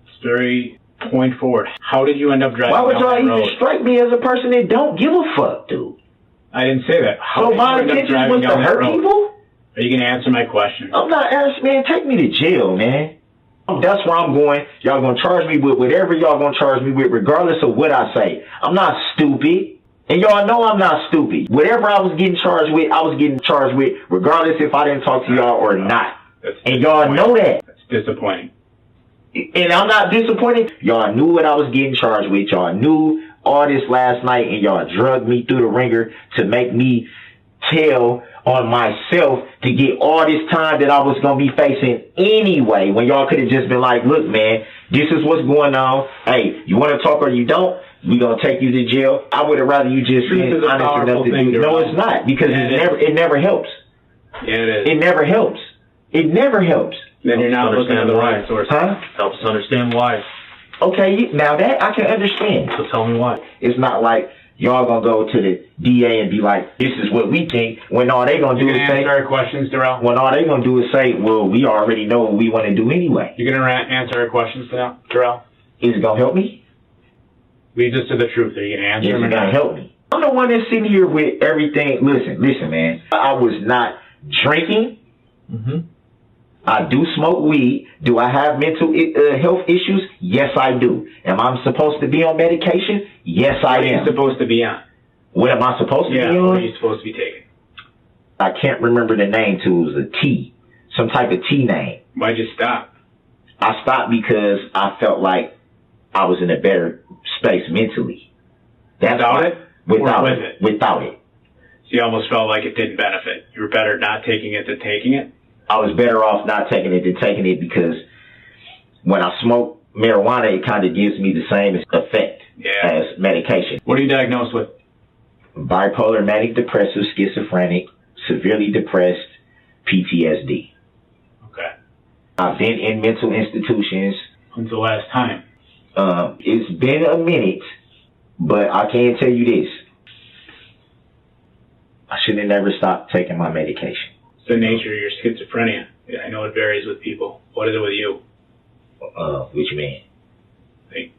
It's very point forward. How did you end up driving Why would down y'all that road? even strike me as a person that don't give a fuck, dude? I didn't say that. How So did my you end up intention driving was to down that hurt road? people? Are you going to answer my question? I'm not asking, man. Take me to jail, man. That's where I'm going. Y'all gonna charge me with whatever y'all gonna charge me with, regardless of what I say. I'm not stupid. And y'all know I'm not stupid. Whatever I was getting charged with, I was getting charged with, regardless if I didn't talk to y'all or not. And y'all know that. That's disappointing. And I'm not disappointed. Y'all knew what I was getting charged with. Y'all knew all this last night, and y'all drugged me through the ringer to make me tell on myself to get all this time that I was going to be facing anyway, when y'all could have just been like, look, man, this is what's going on. Hey, you want to talk or you don't? We going to take you to jail. I would have rather you just been honest enough to do. No, it's not, because it never helps. Yeah, it is. It never helps. It never helps. Then you're not looking at the right source. Huh? Helps us understand why. Okay, now that I can understand. So tell me why. It's not like y'all gonna go to the DA and be like, this is what we think, when all they gonna do is say, answer our questions, Darrell? when all they gonna do is say, well, we already know what we want to do anyway. You're going to answer our questions now, Darrell? Is it gonna help me? Lead us to the truth. Are you going to answer Is them or it gonna not? help me? I'm the one that's sitting here with everything. Listen, man. I was not drinking. Mm-hmm. I do smoke weed. Do I have mental health issues? Yes, I do. Am I supposed to be on medication? Yes, I What are you am. supposed to be on? What am I supposed to be Yeah, on? what are you supposed to be taking? I can't remember the name to it. It was a T. Some type of T name. Why'd you stop? I stopped because I felt like I was in a better space mentally. That's Without why. it? Without Or it. with it? Without it. So you almost felt like it didn't benefit. You were better not taking it than taking it? I was better off not taking it than taking it because when I smoke marijuana, it kind of gives me the same effect as medication. What are you diagnosed with? Bipolar, manic depressive, schizophrenic, severely depressed, PTSD. Okay. I've been in mental institutions. When's the last time? It's been a minute, but I can tell you this. I should have never stopped taking my medication. It's the nature of your schizophrenia. Yeah, I know it varies with people. What is it with you? What you mean? Like,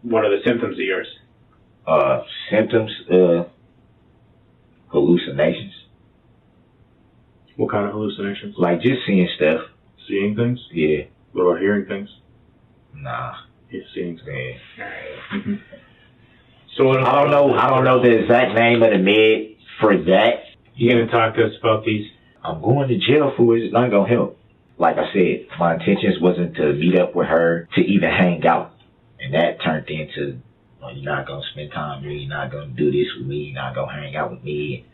what are the symptoms of yours? Symptoms, hallucinations. What kind of hallucinations? Like just seeing stuff. Seeing things? Yeah. What about hearing things? Nah. Yeah, seeing stuff. Yeah. Mm-hmm. So what I don't know the exact name of the med for that. You gonna talk to us about these? I'm going to jail for it. It's not gonna help. Like I said, my intentions wasn't to meet up with her to even hang out. And that turned into, oh, you're not gonna spend time with me, you're not gonna do this with me, you're not gonna hang out with me.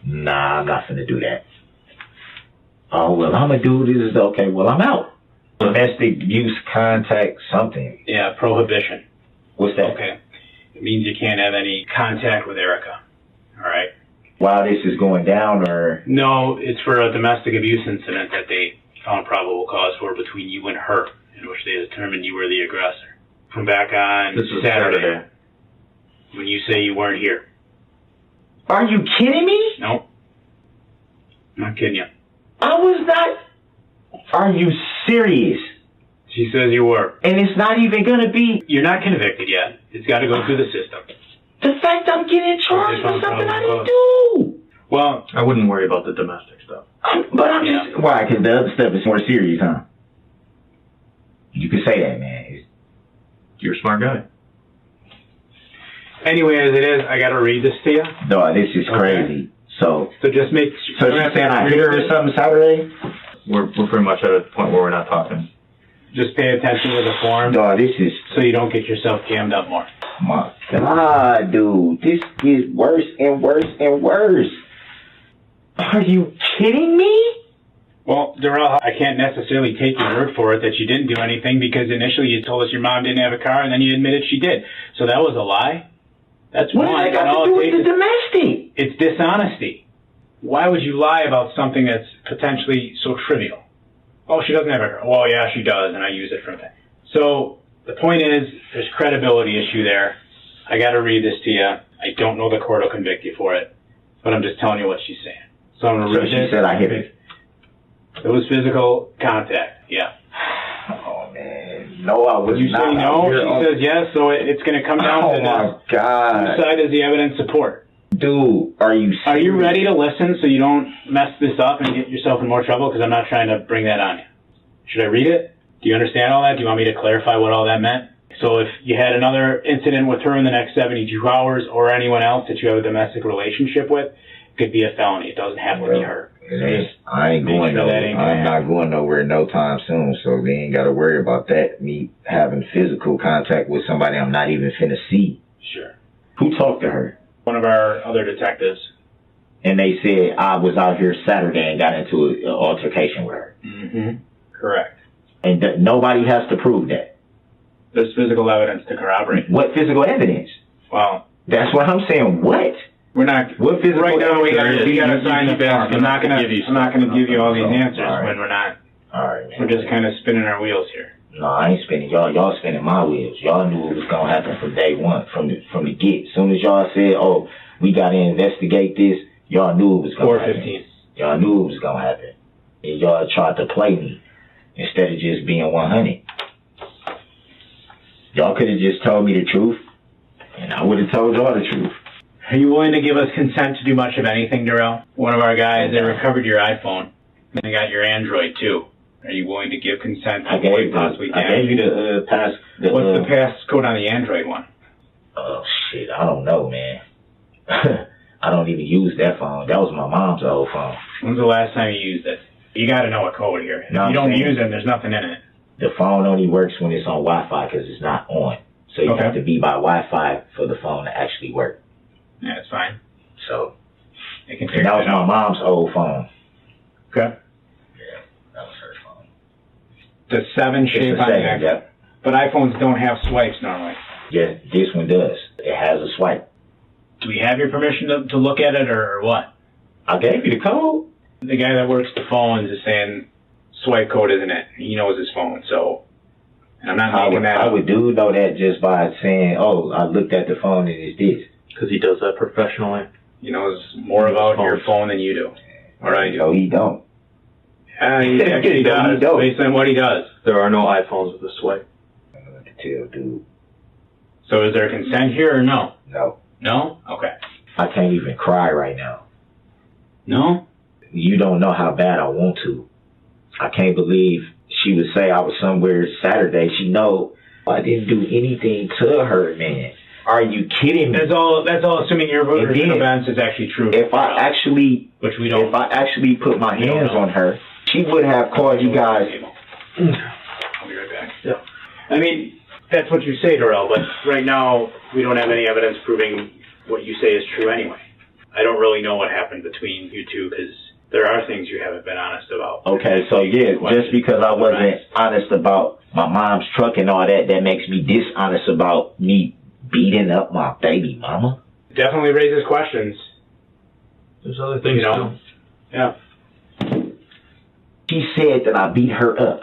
Nah, I'm not gonna do that. Oh, well, I'm gonna do this. Okay, well, I'm out. Domestic abuse, contact, something. Yeah, prohibition. What's that? Okay. It means you can't have any contact with Erica. All right. While this is going down, or? No, it's for a domestic abuse incident that they found probable cause for between you and her, in which they determined you were the aggressor. From back on This was Saturday, when you say you weren't here. Are you kidding me? No. I'm not kidding you. I was not. Are you serious? She says you were. And it's not even gonna be. You're not convicted yet. It's got to go through the system. The fact I'm getting charged for something I didn't do. Well, I wouldn't worry about the domestic stuff. But I'm just. Why? Because the other stuff is more serious, huh? You can say that, man. You're a smart guy. anyway, as it is, I got to read this to you. No, this is crazy. So just make. So she's saying I hit her or something Saturday? We're pretty much at a point where we're not talking. Just pay attention to the form, No, this is. so you don't get yourself jammed up more. My God, dude. This is worse and worse and worse. Are you kidding me? Well, Darrell, I can't necessarily take your word for it that you didn't do anything, because initially you told us your mom didn't have a car, and then you admitted she did. So that was a lie? That's What one. does that and got all to do it with the takes is- domestic? It's dishonesty. Why would you lie about something that's potentially so trivial? Oh, she doesn't have a car. Well, yeah, she does, and I use it for that. So the point is, there's credibility issue there. I got to read this to you. I don't know the court will convict you for it, but I'm just telling you what she's saying. So I'm going to So read she this. said I hit her. It was physical contact, yeah. Oh, man. No, I was You not. say no, she says yes, so it's going to come down Oh, to my this. God. Whose side is the evidence support? Dude, are you serious? Are you ready to listen so you don't mess this up and get yourself in more trouble? Because I'm not trying to bring that on you. Should I read it? Do you understand all that? Do you want me to clarify what all that meant? So if you had another incident with her in the next 72 hours, or anyone else that you have a domestic relationship with, it could be a felony. It doesn't have to be her. It ain't, I ain't Make going sure that nowhere. ain't gonna I'm not going nowhere no time soon, so they ain't got to worry about that. Me having physical contact with somebody I'm not even finna see. Sure. Who talked to her? One of our other detectives. And they said I was out here Saturday and got into an altercation with her. Mm-hmm. Correct. And nobody has to prove that. There's physical evidence to corroborate. What physical evidence? Well, That's what I'm saying. What? we're not. What physical Right now, we evidence? gotta sign the form. I'm not gonna give you all these answers All right. when we're not. All right, man. We're just kind of spinning our wheels here. No, I ain't spinning. Y'all spinning my wheels. Y'all knew it was gonna happen from day one, from the get. As soon as y'all said, "Oh, we gotta investigate this," y'all knew it was gonna happen. 4:15. Y'all knew it was gonna happen, and y'all tried to play me instead of just being 100. Y'all could have just told me the truth, and I would have told y'all the truth. Are you willing to give us consent to do much of anything, Darrell? One of our guys, they recovered your iPhone. And they got your Android, too. Are you willing to give consent to I avoid gave possibly I gave you damaging? the pass. What's the passcode on the Android one? Oh shit, I don't know, man. I don't even use that phone. That was my mom's old phone. When's the last time you used it? You got to know a code here. If No, you don't I'm saying- use them, there's nothing in it. The phone only works when it's on Wi-Fi because it's not on. So you Okay. have to be by Wi-Fi for the phone to actually work. Yeah, it's fine. So, It can and figure that was it my out. mom's old phone. Okay. That was her phone. The 7 It's shape a on the 7, back. yep. But iPhones don't have swipes normally. Yeah, this one does. It has a swipe. Do we have your permission to look at it or what? I gave you the code. The guy that works the phones is saying swipe code isn't it. He knows his phone, so and I'm not making that I up. would do know that just by saying, oh, I looked at the phone and it's this. Because he does that professionally. He knows more about your phone than you do. Or I do. No, he don't. Yeah, he actually No, he does, don't. based on what he does. There are no iPhones with a swipe. I don't know what to tell, dude. So is there consent here or no? No. No? Okay. I can't even cry right now. No? You don't know how bad I want to. I can't believe she would say I was somewhere Saturday. She know I didn't do anything to her, man. Are you kidding me? That's all assuming your version of then, events is actually true. If I actually put my hands on her, she would have called you guys. I'll be right back. Yeah. I mean, that's what you say, Darrell, but right now we don't have any evidence proving what you say is true anyway. I don't really know what happened between you two because there are things you haven't been honest about. Okay, so yeah, just because I wasn't honest about my mom's truck and all that, that makes me dishonest about me beating up my baby mama? Definitely raises questions. There's other things, You know? Yeah. She said that I beat her up.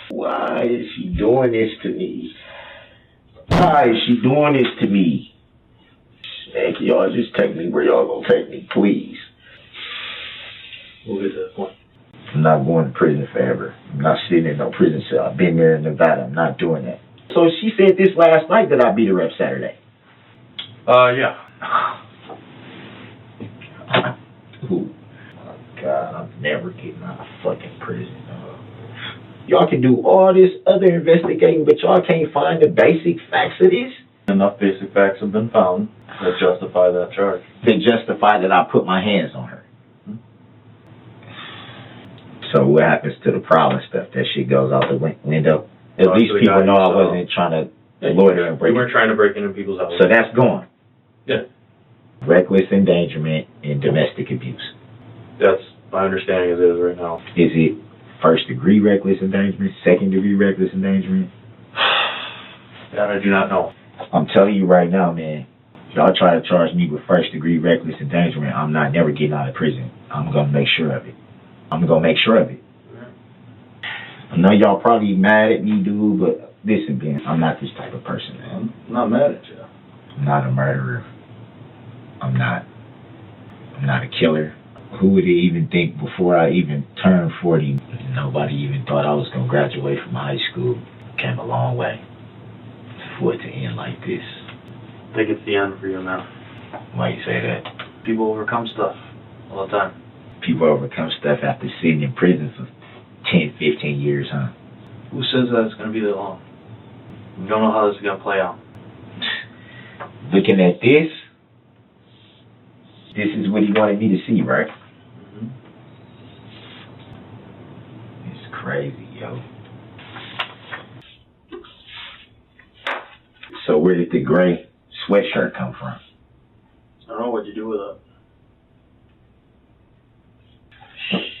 Why is she doing this to me? Why is she doing this to me? Man, can y'all just take me where y'all gonna take me, please? We'll get to that point. I'm not going to prison forever. I'm not sitting in no prison cell. I've been there in Nevada. I'm not doing that. So she said this last night that I beat her up Saturday. Yeah. Ooh. Oh, God, I'm never getting out of fucking prison. Y'all can do all this other investigating, but y'all can't find the basic facts of this? Enough basic facts have been found that justify that charge. They justify that I put my hands on her. So what happens to the problem stuff? That shit goes out the window? At No, least so we people got know I you, so- wasn't trying to loiter and We break. weren't trying to break into people's houses. So that's gone. Yeah. Reckless endangerment and domestic abuse. That's my understanding as it is right now. Is it first degree reckless endangerment, second degree reckless endangerment? That I do not know. I'm telling you right now, man. Y'all try to charge me with first degree reckless endangerment, I'm not never getting out of prison. I'm gonna make sure of it. I'm gonna make sure of it. I know y'all probably mad at me, dude, but listen, Ben, I'm not this type of person, man. I'm not mad at you. I'm not a murderer. I'm not a killer. Who would even think before I even turned 40, nobody even thought I was going to graduate from high school. Came a long way for it to end like this. I think it's the end for you now. Why you say that? People overcome stuff all the time. People overcome stuff after sitting in prison for 10, 15 years, huh? Who says that it's going to be that long? We don't know how this is going to play out. Looking at this is what he wanted me to see, right? Mm-hmm. It's crazy, yo. So where did the gray sweatshirt come from? I don't know what you do with it.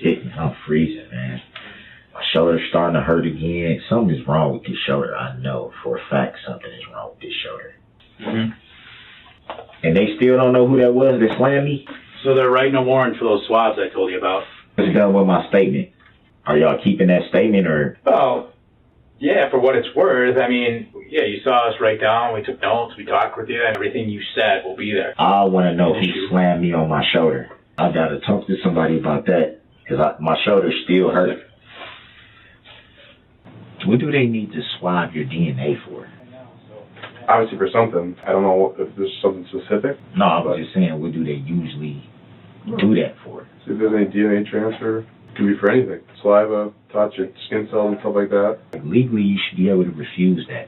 Shit, man, I'm freezing, man. My shoulder's starting to hurt again. Something is wrong with this shoulder. I know for a fact something is wrong with this shoulder. Mm-hmm. And they still don't know who that was that slammed me? So they're writing a warrant for those swabs I told you about. What's done with my statement? Are y'all keeping that statement or? Oh, yeah, for what it's worth. I mean, yeah, you saw us write down, we took notes, we talked with you, and everything you said will be there. I want to know who slammed me on my shoulder. I got to talk to somebody about that because my shoulder still hurt. What do they need to swab your DNA for? obviously for something. I don't know if there's something specific. No, I was just saying, what do they usually do that for? See if there's any DNA transfer. It can be for anything. Saliva, touch, your skin cells and stuff like that. Legally, you should be able to refuse that.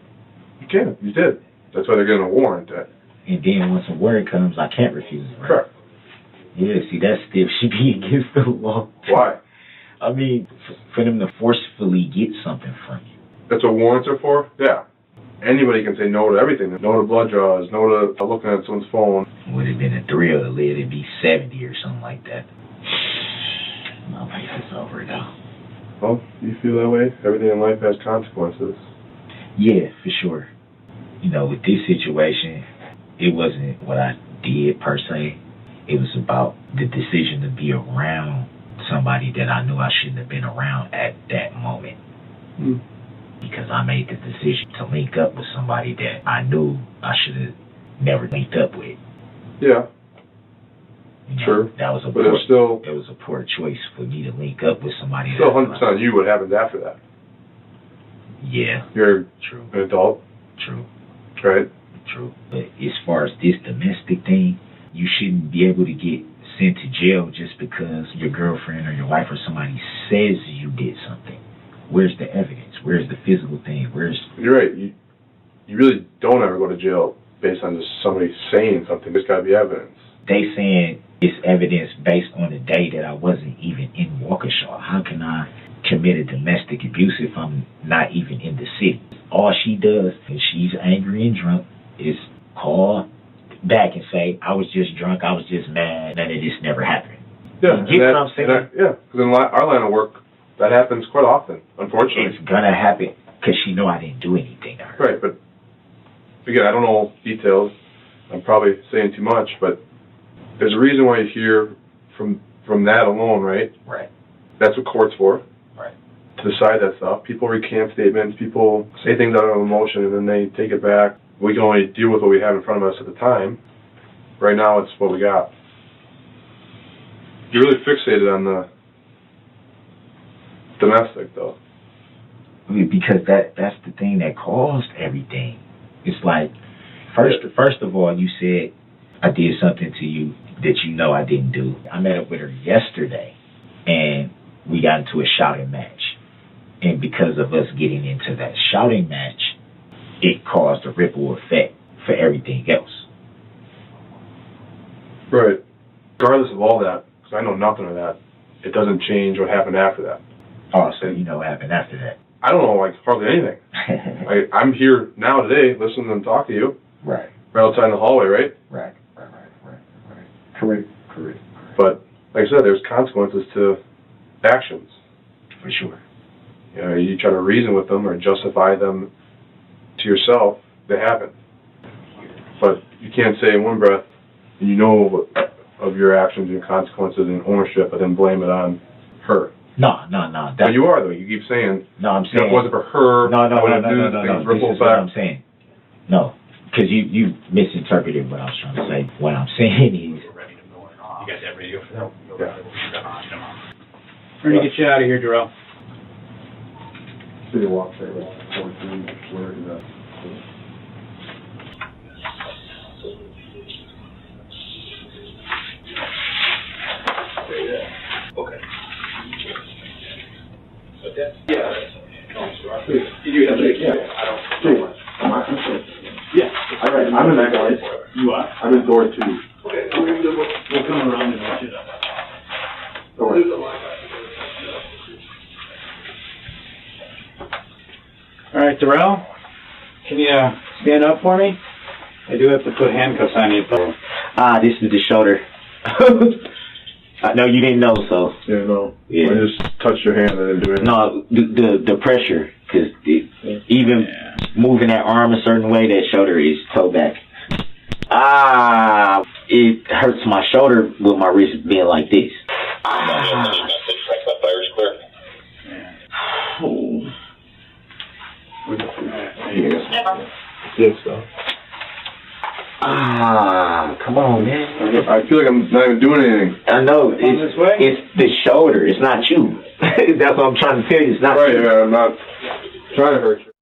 You can. You did. That's why they're getting a warrant. And then once a warrant comes, I can't refuse it, right? Correct. Yeah, see, that still should be against the law. Why? I mean, for them to forcefully get something from you. That's what warrants are for? Yeah. Anybody can say no to everything. No to blood draws, no to looking at someone's phone. Would have been a thrill to live to be 70 or something like that. My life is over though. Well, you feel that way? Everything in life has consequences. Yeah, for sure. You know, with this situation, it wasn't what I did per se. It was about the decision to be around somebody that I knew I shouldn't have been around at that moment. Because I made the decision to link up with somebody that I knew I should have never linked up with. Yeah. You know, Sure. That was a But poor, it's still... it was a poor choice for me to link up with somebody. Still that 100% on you what happens after that. Yeah. You're True. an adult, True. right? True. But as far as this domestic thing, you shouldn't be able to get sent to jail just because your girlfriend or your wife or somebody says you did something. Where's the evidence? Where's the physical thing? You're right. You really don't ever go to jail based on just somebody saying something. There's got to be evidence. They saying it's evidence based on the day that I wasn't even in Waukesha. How can I commit a domestic abuse if I'm not even in the city? All she does, if she's angry and drunk, is call back and say, I was just drunk, I was just mad, none of this never happened. Yeah, You get what I'm saying? Yeah, because in our line of work, that happens quite often, unfortunately. It's gonna happen because she know I didn't do anything to her. Right, but again, I don't know details. I'm probably saying too much, but there's a reason why you hear from that alone, right? Right. That's what court's for. Right. To decide that stuff. People recant statements, people say things out of emotion, and then they take it back. We can only deal with what we have in front of us at the time. Right now, it's what we got. You're really fixated on the domestic, though. I mean, because that's the thing that caused everything. It's like, first of all, you said I did something to you that you know I didn't do. I met up with her yesterday, and we got into a shouting match. And because of us getting into that shouting match, it caused a ripple effect for everything else. Right. Regardless of all that, because I know nothing of that, it doesn't change what happened after that. Oh, so you know what happened after that. I don't know, like, hardly anything. I'm here now today, listening and talk to you. Right. Right outside in the hallway, right? Right. Correct. But, like I said, there's consequences to actions. For sure. You know, you try to reason with them or justify them to yourself, they happen. But you can't say in one breath, you know of your actions and consequences and ownership, but then blame it on her. No. But you are, though. You keep saying, No, I'm if saying. it wasn't for her, No. I wouldn't do things, This ripple is what I'm effect. saying. No, because you misinterpreted what I was trying to say. What I'm saying is. We're ready to go or not. You guys have radio for that? Yeah. We're going to get you out of here, Darrell. City Waukesha, where is that? Okay. Yeah. You do have to, yeah. Yeah. All right, I'm in that guy. You are? I'm in door 2. Okay. We'll come around and watch it up. Don't worry. All right, Darrell, can you stand up for me? I do have to put handcuffs on you. This is the shoulder. No, you didn't know, so. Yeah, no. Yeah. I just touched your hand, I didn't do anything. No, the pressure, because even moving that arm a certain way, that shoulder is toe back. It hurts my shoulder with my wrist being like this. Yes, so. Come on, man. I feel like I'm not even doing anything. I know, this way? it's the shoulder, it's not you. That's what I'm trying to tell you, it's not Right, you. yeah, I'm not trying to hurt you.